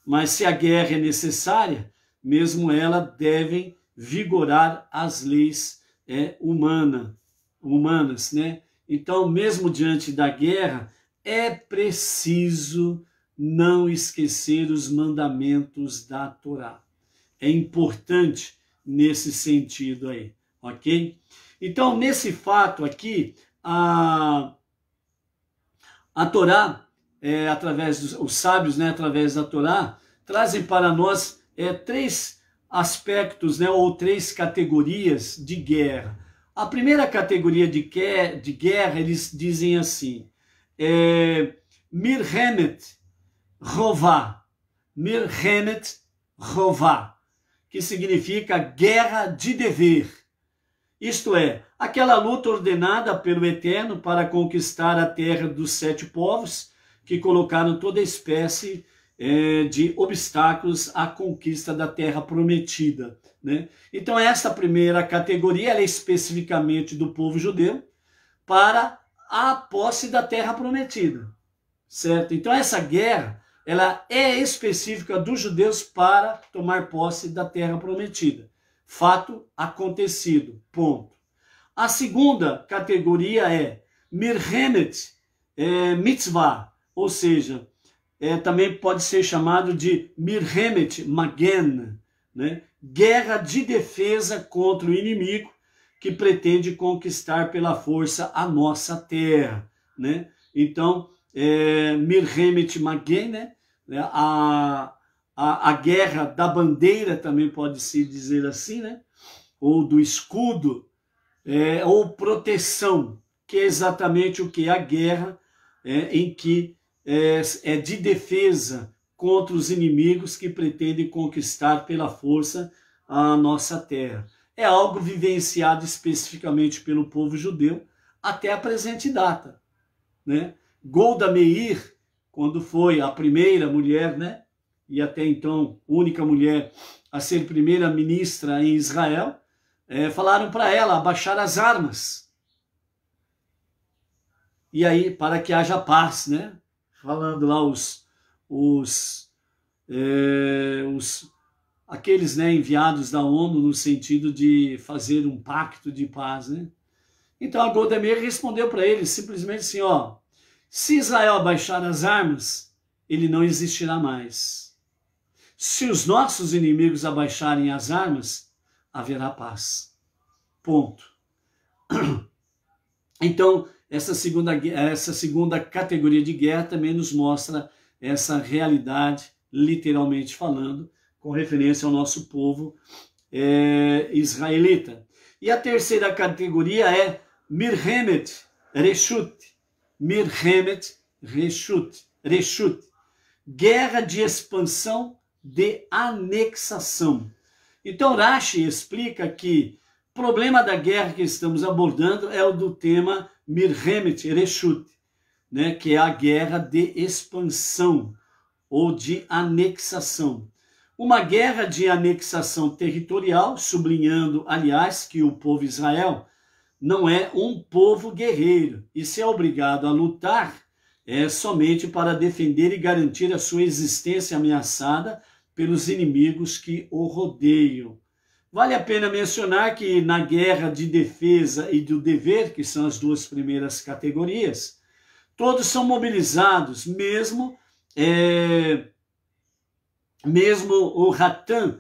Mas se a guerra é necessária, mesmo ela devem vigorar as leis humanas, né? Então, mesmo diante da guerra, é preciso não esquecer os mandamentos da Torá. É importante nesse sentido aí, ok? Então, nesse fato aqui, a Torá, os sábios, né, através da Torá, trazem para nós três aspectos, né, ou três categorias de guerra. A primeira categoria de guerra, eles dizem assim, Milchemet Rová, Milchemet Rová, que significa guerra de dever. Isto é, aquela luta ordenada pelo Eterno para conquistar a terra dos 7 povos, que colocaram toda espécie de obstáculos à conquista da terra prometida, né? Então essa primeira categoria ela é especificamente do povo judeu para a posse da terra prometida, certo? Então essa guerra ela é específica dos judeus para tomar posse da terra prometida. Fato acontecido, ponto. A segunda categoria é Milchemet Mitzvah, ou seja, também pode ser chamado de Milchemet Magen, né? Guerra de defesa contra o inimigo que pretende conquistar pela força a nossa terra, né? Então, Milchemet Magen, né? A guerra da bandeira também pode se dizer assim, né? Ou do escudo, ou proteção, que é exatamente o que? A guerra em que é de defesa contra os inimigos que pretendem conquistar pela força a nossa terra. É algo vivenciado especificamente pelo povo judeu até a presente data, né? Golda Meir, quando foi a primeira mulher, né? E até então única mulher a ser primeira ministra em Israel, falaram para ela abaixar as armas. E aí, para que haja paz, né? Falando lá aqueles, né, enviados da ONU no sentido de fazer um pacto de paz, né? Então a Golda Meir respondeu para ele simplesmente assim, ó, se Israel abaixar as armas, ele não existirá mais. Se os nossos inimigos abaixarem as armas, haverá paz. Ponto. Então, essa segunda categoria de guerra também nos mostra essa realidade, literalmente falando, com referência ao nosso povo israelita. E a terceira categoria é Milhemet Reshut. Milhemet Reshut. Guerra de expansão, de anexação. Então Rashi explica que o problema da guerra que estamos abordando é o do tema Milhemet Reshut, né, que é a guerra de expansão ou de anexação. Uma guerra de anexação territorial, sublinhando, aliás, que o povo Israel não é um povo guerreiro e se é obrigado a lutar somente para defender e garantir a sua existência ameaçada pelos inimigos que o rodeiam. Vale a pena mencionar que na guerra de defesa e do dever, que são as duas primeiras categorias, todos são mobilizados, mesmo o Ratan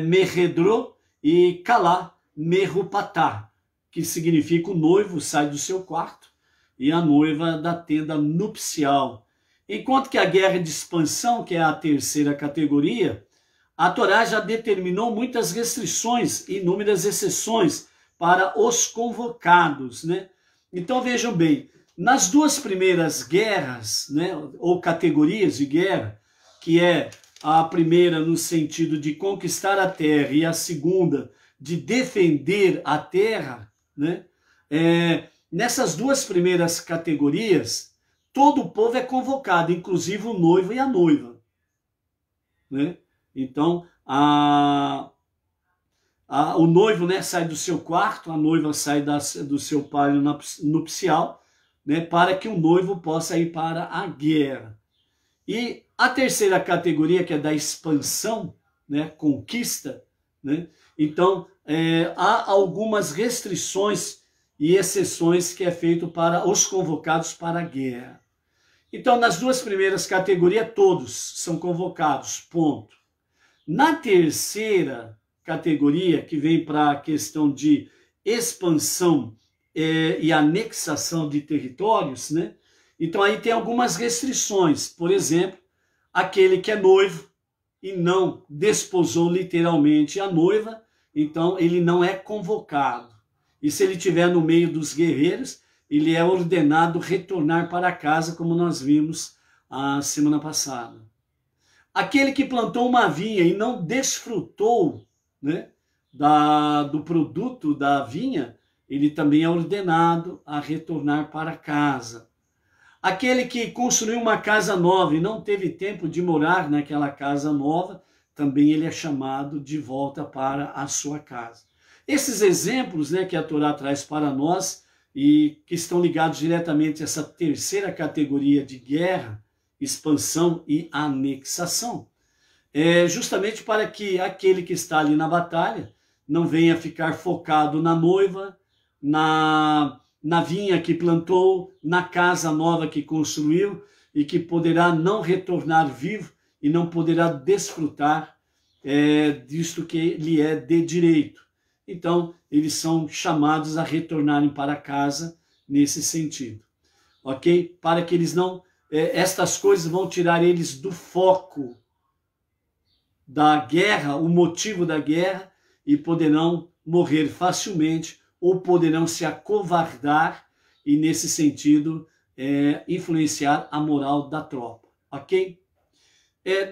Mehedro e Kalá Merupatá, que significa o noivo sai do seu quarto e a noiva da tenda nupcial. Enquanto que a guerra de expansão, que é a terceira categoria, a Torá já determinou muitas restrições e inúmeras exceções para os convocados, né? Então vejam bem, nas duas primeiras guerras, né, ou categorias de guerra, que é a primeira no sentido de conquistar a terra e a segunda de defender a terra, né? Nessas duas primeiras categorias, todo o povo é convocado, inclusive o noivo e a noiva, né? Então, o noivo, né, sai do seu quarto, a noiva sai do seu palio nupcial, né, para que o noivo possa ir para a guerra. E a terceira categoria, que é da expansão, né, conquista, né, então há algumas restrições e exceções que é feito para os convocados para a guerra. Então, nas duas primeiras categorias, todos são convocados, ponto. Na terceira categoria, que vem para a questão de expansão e anexação de territórios, né? Então aí tem algumas restrições. Por exemplo, aquele que é noivo e não desposou literalmente a noiva, então ele não é convocado. E se ele estiver no meio dos guerreiros, ele é ordenado retornar para casa, como nós vimos a semana passada. Aquele que plantou uma vinha e não desfrutou, né, do produto da vinha, ele também é ordenado a retornar para casa. Aquele que construiu uma casa nova e não teve tempo de morar naquela casa nova, também ele é chamado de volta para a sua casa. Esses exemplos, né, que a Torá traz para nós e que estão ligados diretamente a essa terceira categoria de guerra, expansão e anexação, justamente para que aquele que está ali na batalha não venha ficar focado na noiva, na vinha que plantou, na casa nova que construiu e que poderá não retornar vivo e não poderá desfrutar disto que lhe é de direito. Então, eles são chamados a retornarem para casa nesse sentido, ok? Para que eles não... estas coisas vão tirar eles do foco da guerra, o motivo da guerra, e poderão morrer facilmente ou poderão se acovardar e, nesse sentido, influenciar a moral da tropa, ok?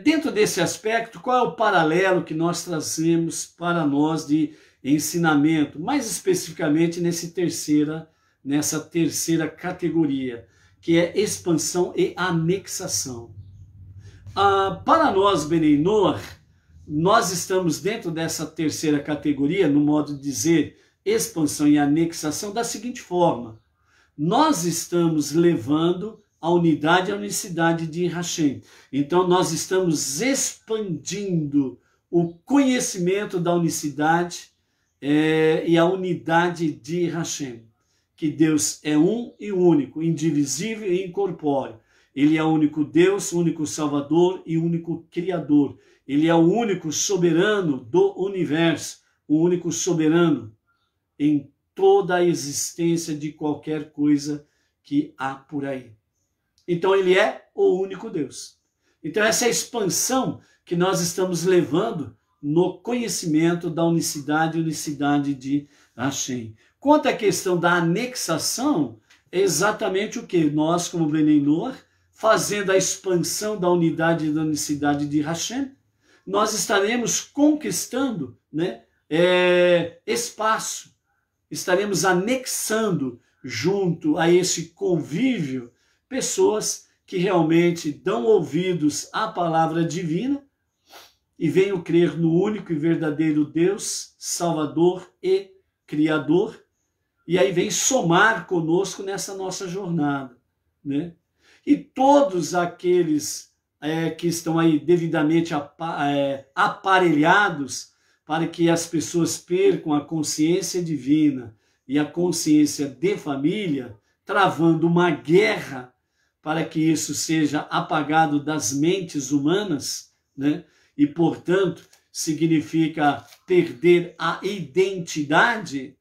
Dentro desse aspecto, qual é o paralelo que nós trazemos para nós de ensinamento, mais especificamente nessa terceira categoria, que é expansão e anexação? Para nós, Benei Noach, nós estamos dentro dessa terceira categoria, no modo de dizer, expansão e anexação, da seguinte forma: nós estamos levando a unidade e a unicidade de Hashem. Então, nós estamos expandindo o conhecimento da unicidade e a unidade de Hashem. que Deus é um e único, indivisível e incorpóreo. Ele é o único Deus, o único Salvador e único Criador. Ele é o único soberano do universo, o único soberano em toda a existência de qualquer coisa que há por aí. Então ele é o único Deus. Então essa é a expansão que nós estamos levando no conhecimento da unicidade de Hashem. Quanto à questão da anexação, é exatamente o que? Nós, como Bnei Noach, fazendo a expansão da unidade e da unicidade de Hashem, nós estaremos conquistando, né, espaço, estaremos anexando junto a esse convívio pessoas que realmente dão ouvidos à palavra divina e venham crer no único e verdadeiro Deus, Salvador e Criador, e aí vem somar conosco nessa nossa jornada, né? E todos aqueles que estão aí devidamente aparelhados para que as pessoas percam a consciência divina e a consciência de família, travando uma guerra para que isso seja apagado das mentes humanas, né? E, portanto, significa perder a identidade,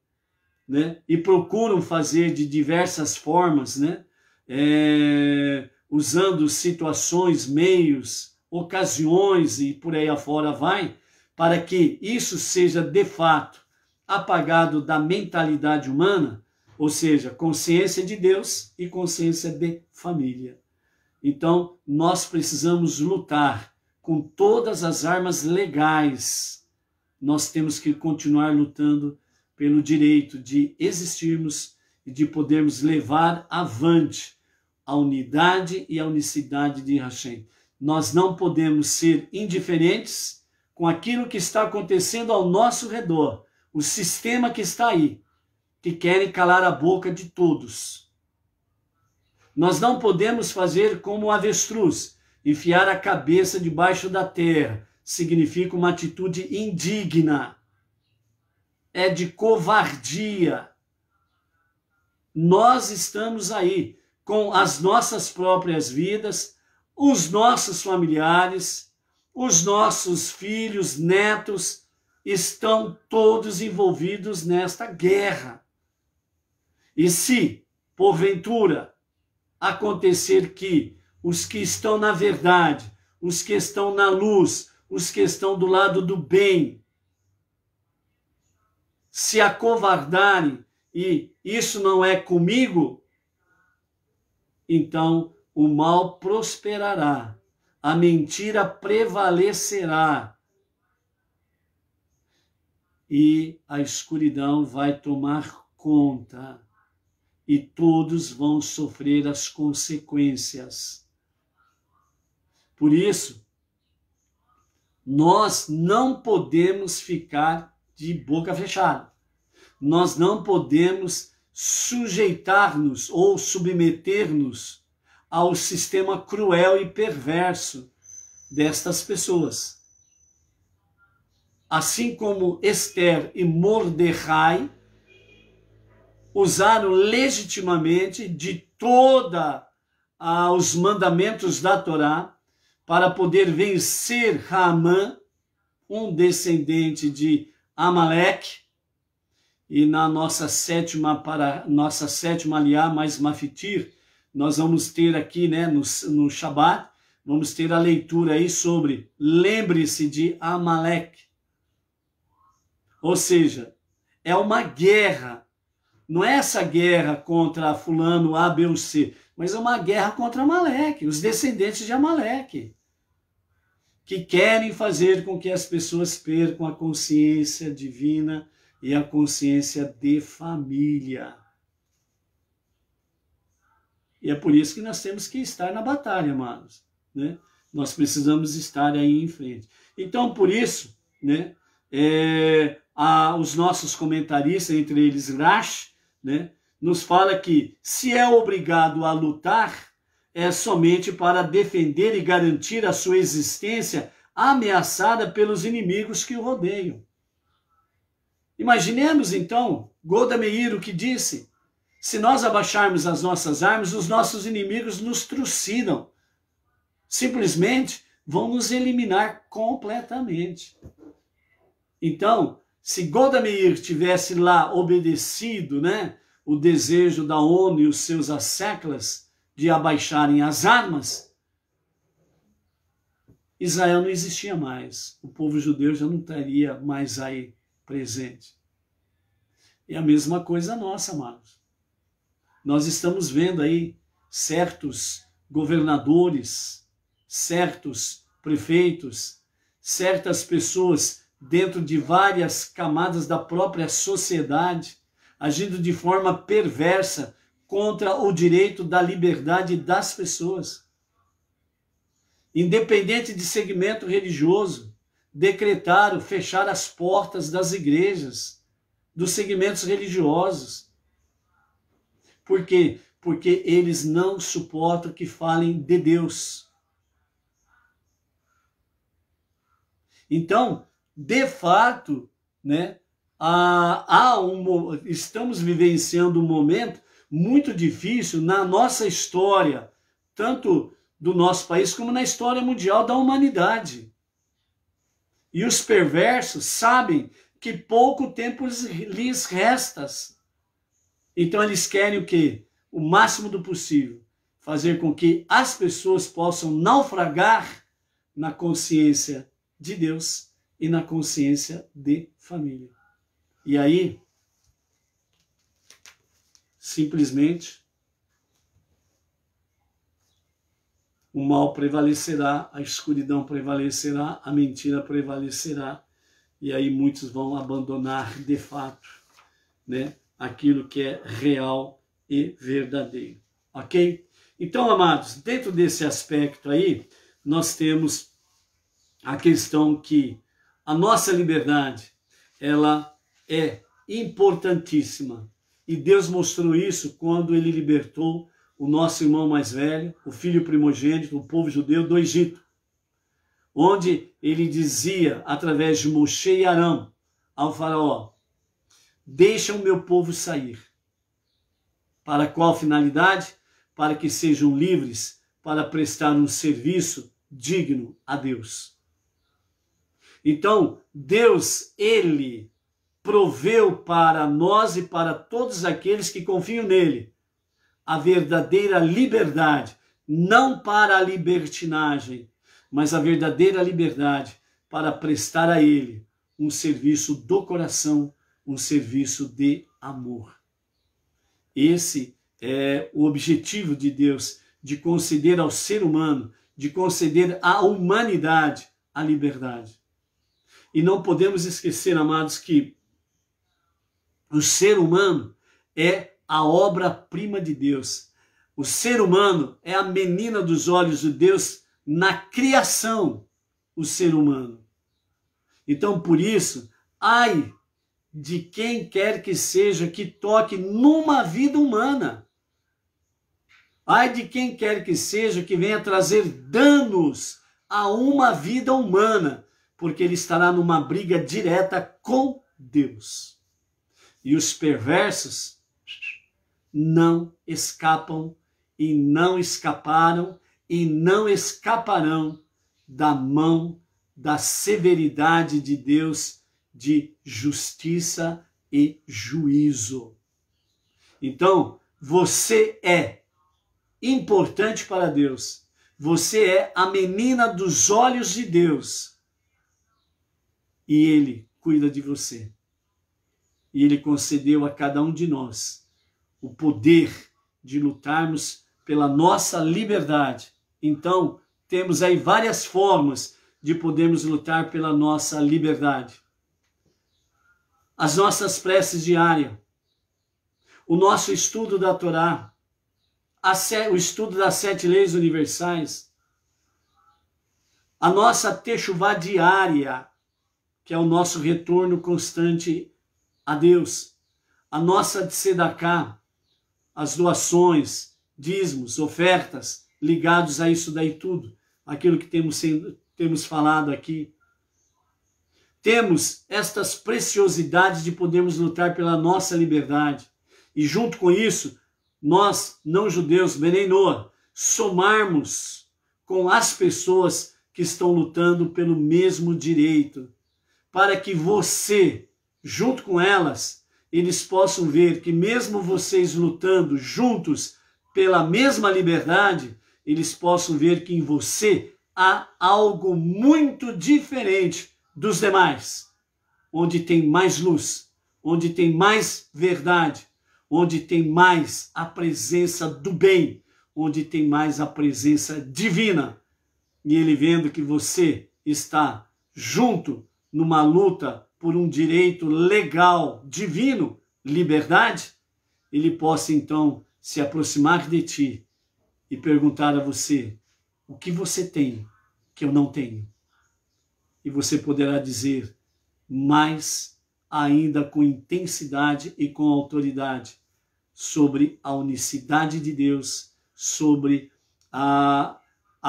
né? E procuram fazer de diversas formas, né? Usando situações, meios, ocasiões e por aí afora vai, para que isso seja de fato apagado da mentalidade humana, ou seja, consciência de Deus e consciência de família. Então, nós precisamos lutar com todas as armas legais. Nós temos que continuar lutando pelo direito de existirmos e de podermos levar avante a unidade e a unicidade de Hashem. Nós não podemos ser indiferentes com aquilo que está acontecendo ao nosso redor, o sistema que está aí, que querem calar a boca de todos. Nós não podemos fazer como o avestruz, enfiar a cabeça debaixo da terra. Significa uma atitude indigna. É de covardia. Nós estamos aí com as nossas próprias vidas, os nossos familiares, os nossos filhos, netos, estão todos envolvidos nesta guerra. E se, porventura, acontecer que os que estão na verdade, os que estão na luz, os que estão do lado do bem, se acovardarem e isso não é comigo, então o mal prosperará, a mentira prevalecerá e a escuridão vai tomar conta e todos vão sofrer as consequências. Por isso, nós não podemos ficar de boca fechada. Nós não podemos sujeitar-nos ou submeter-nos ao sistema cruel e perverso destas pessoas. Assim como Esther e Mordecai usaram legitimamente de toda os mandamentos da Torá para poder vencer Haamã, um descendente de Amaleque, e na nossa sétima aliá, mais Mafitir, nós vamos ter aqui, né, no Shabat, vamos ter a leitura aí sobre lembre-se de Amaleque. Ou seja, é uma guerra. Não é essa guerra contra fulano A, B ou C, mas é uma guerra contra Amaleque, os descendentes de Amaleque, que querem fazer com que as pessoas percam a consciência divina e a consciência de família. E é por isso que nós temos que estar na batalha, amados, né? Nós precisamos estar aí em frente. Então, por isso, né, os nossos comentaristas, entre eles Rashi, né, nos fala que se é obrigado a lutar, é somente para defender e garantir a sua existência ameaçada pelos inimigos que o rodeiam. Imaginemos então Golda Meir o que disse: Se nós abaixarmos as nossas armas, os nossos inimigos nos trucidam. Simplesmente vão nos eliminar completamente. Então, se Golda Meir tivesse lá obedecido, né, o desejo da ONU e os seus asseclas de abaixarem as armas, Israel não existia mais. O povo judeu já não estaria mais aí presente. E a mesma coisa nossa, amados. Nós estamos vendo aí certos governadores, certos prefeitos, certas pessoas dentro de várias camadas da própria sociedade, agindo de forma perversa contra o direito da liberdade das pessoas. Independente de segmento religioso, decretaram fechar as portas das igrejas, dos segmentos religiosos. Por quê? Porque eles não suportam que falem de Deus. Então, de fato, né, estamos vivenciando um momento muito difícil na nossa história, tanto do nosso país como na história mundial da humanidade. E os perversos sabem que pouco tempo lhes resta. Então eles querem o quê? O máximo do possível. Fazer com que as pessoas possam naufragar na consciência de Deus e na consciência de família. E aí, simplesmente, o mal prevalecerá, a escuridão prevalecerá, a mentira prevalecerá, e aí muitos vão abandonar de fato, né, aquilo que é real e verdadeiro. Ok? Então, amados, dentro desse aspecto aí, nós temos a questão que a nossa liberdade, ela é importantíssima. E Deus mostrou isso quando ele libertou o nosso irmão mais velho, o filho primogênito, o povo judeu do Egito, onde ele dizia, através de Moshe e Arão, ao faraó: deixa o meu povo sair. Para qual finalidade? Para que sejam livres para prestar um serviço digno a Deus. Então, Deus, ele proveu para nós e para todos aqueles que confiam nele a verdadeira liberdade, não para a libertinagem, mas a verdadeira liberdade para prestar a ele um serviço do coração, um serviço de amor. Esse é o objetivo de Deus, de conceder ao ser humano, de conceder à humanidade a liberdade. E não podemos esquecer, amados, que o ser humano é a obra-prima de Deus. O ser humano é a menina dos olhos de Deus na criação, o ser humano. Então, por isso, ai de quem quer que seja que toque numa vida humana. Ai de quem quer que seja que venha trazer danos a uma vida humana, porque ele estará numa briga direta com Deus. E os perversos não escapam e não escaparam e não escaparão da mão da severidade de Deus, de justiça e juízo. Então, você é importante para Deus. Você é a menina dos olhos de Deus. E Ele cuida de você. E Ele concedeu a cada um de nós o poder de lutarmos pela nossa liberdade. Então, temos aí várias formas de podermos lutar pela nossa liberdade. As nossas preces diárias, o nosso estudo da Torá, o estudo das 7 leis universais, a nossa techuvá diária, que é o nosso retorno constante a Deus, a nossa tzedakah, as doações, dízimos, ofertas, ligados a isso daí tudo, aquilo que temos falado aqui. Temos estas preciosidades de podermos lutar pela nossa liberdade. E junto com isso, nós, não judeus, Benei Noa, somarmos com as pessoas que estão lutando pelo mesmo direito, para que você, junto com elas, eles possam ver que mesmo vocês lutando juntos pela mesma liberdade, eles possam ver que em você há algo muito diferente dos demais, onde tem mais luz, onde tem mais verdade, onde tem mais a presença do bem, onde tem mais a presença divina. E ele vendo que você está junto numa luta por um direito legal, divino, liberdade, ele possa então se aproximar de ti e perguntar a você: o que você tem que eu não tenho? E você poderá dizer mais ainda com intensidade e com autoridade sobre a unicidade de Deus, sobre a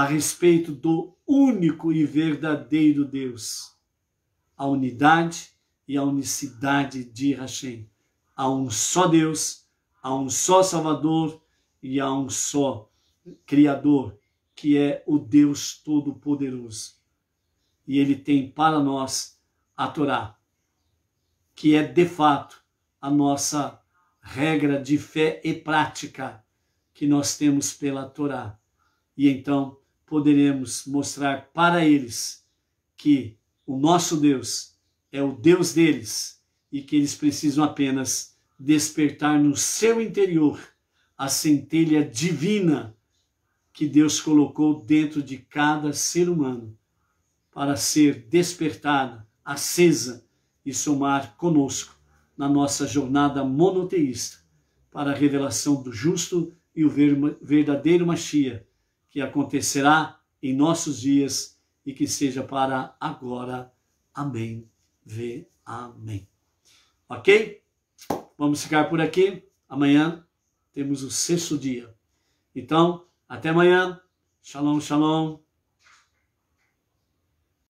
respeito do único e verdadeiro Deus, a unidade e a unicidade de Hashem. Há um só Deus, há um só Salvador e há um só Criador, que é o Deus Todo-Poderoso. E ele tem para nós a Torá, que é de fato a nossa regra de fé e prática que nós temos pela Torá. E então poderemos mostrar para eles que o nosso Deus é o Deus deles e que eles precisam apenas despertar no seu interior a centelha divina que Deus colocou dentro de cada ser humano para ser despertada, acesa e somar conosco na nossa jornada monoteísta para a revelação do justo e o verdadeiro Mashiach, que acontecerá em nossos dias e que seja para agora. Amém. Vê. Amém. Ok? Vamos ficar por aqui. Amanhã temos o 6º dia. Então, até amanhã. Shalom, shalom.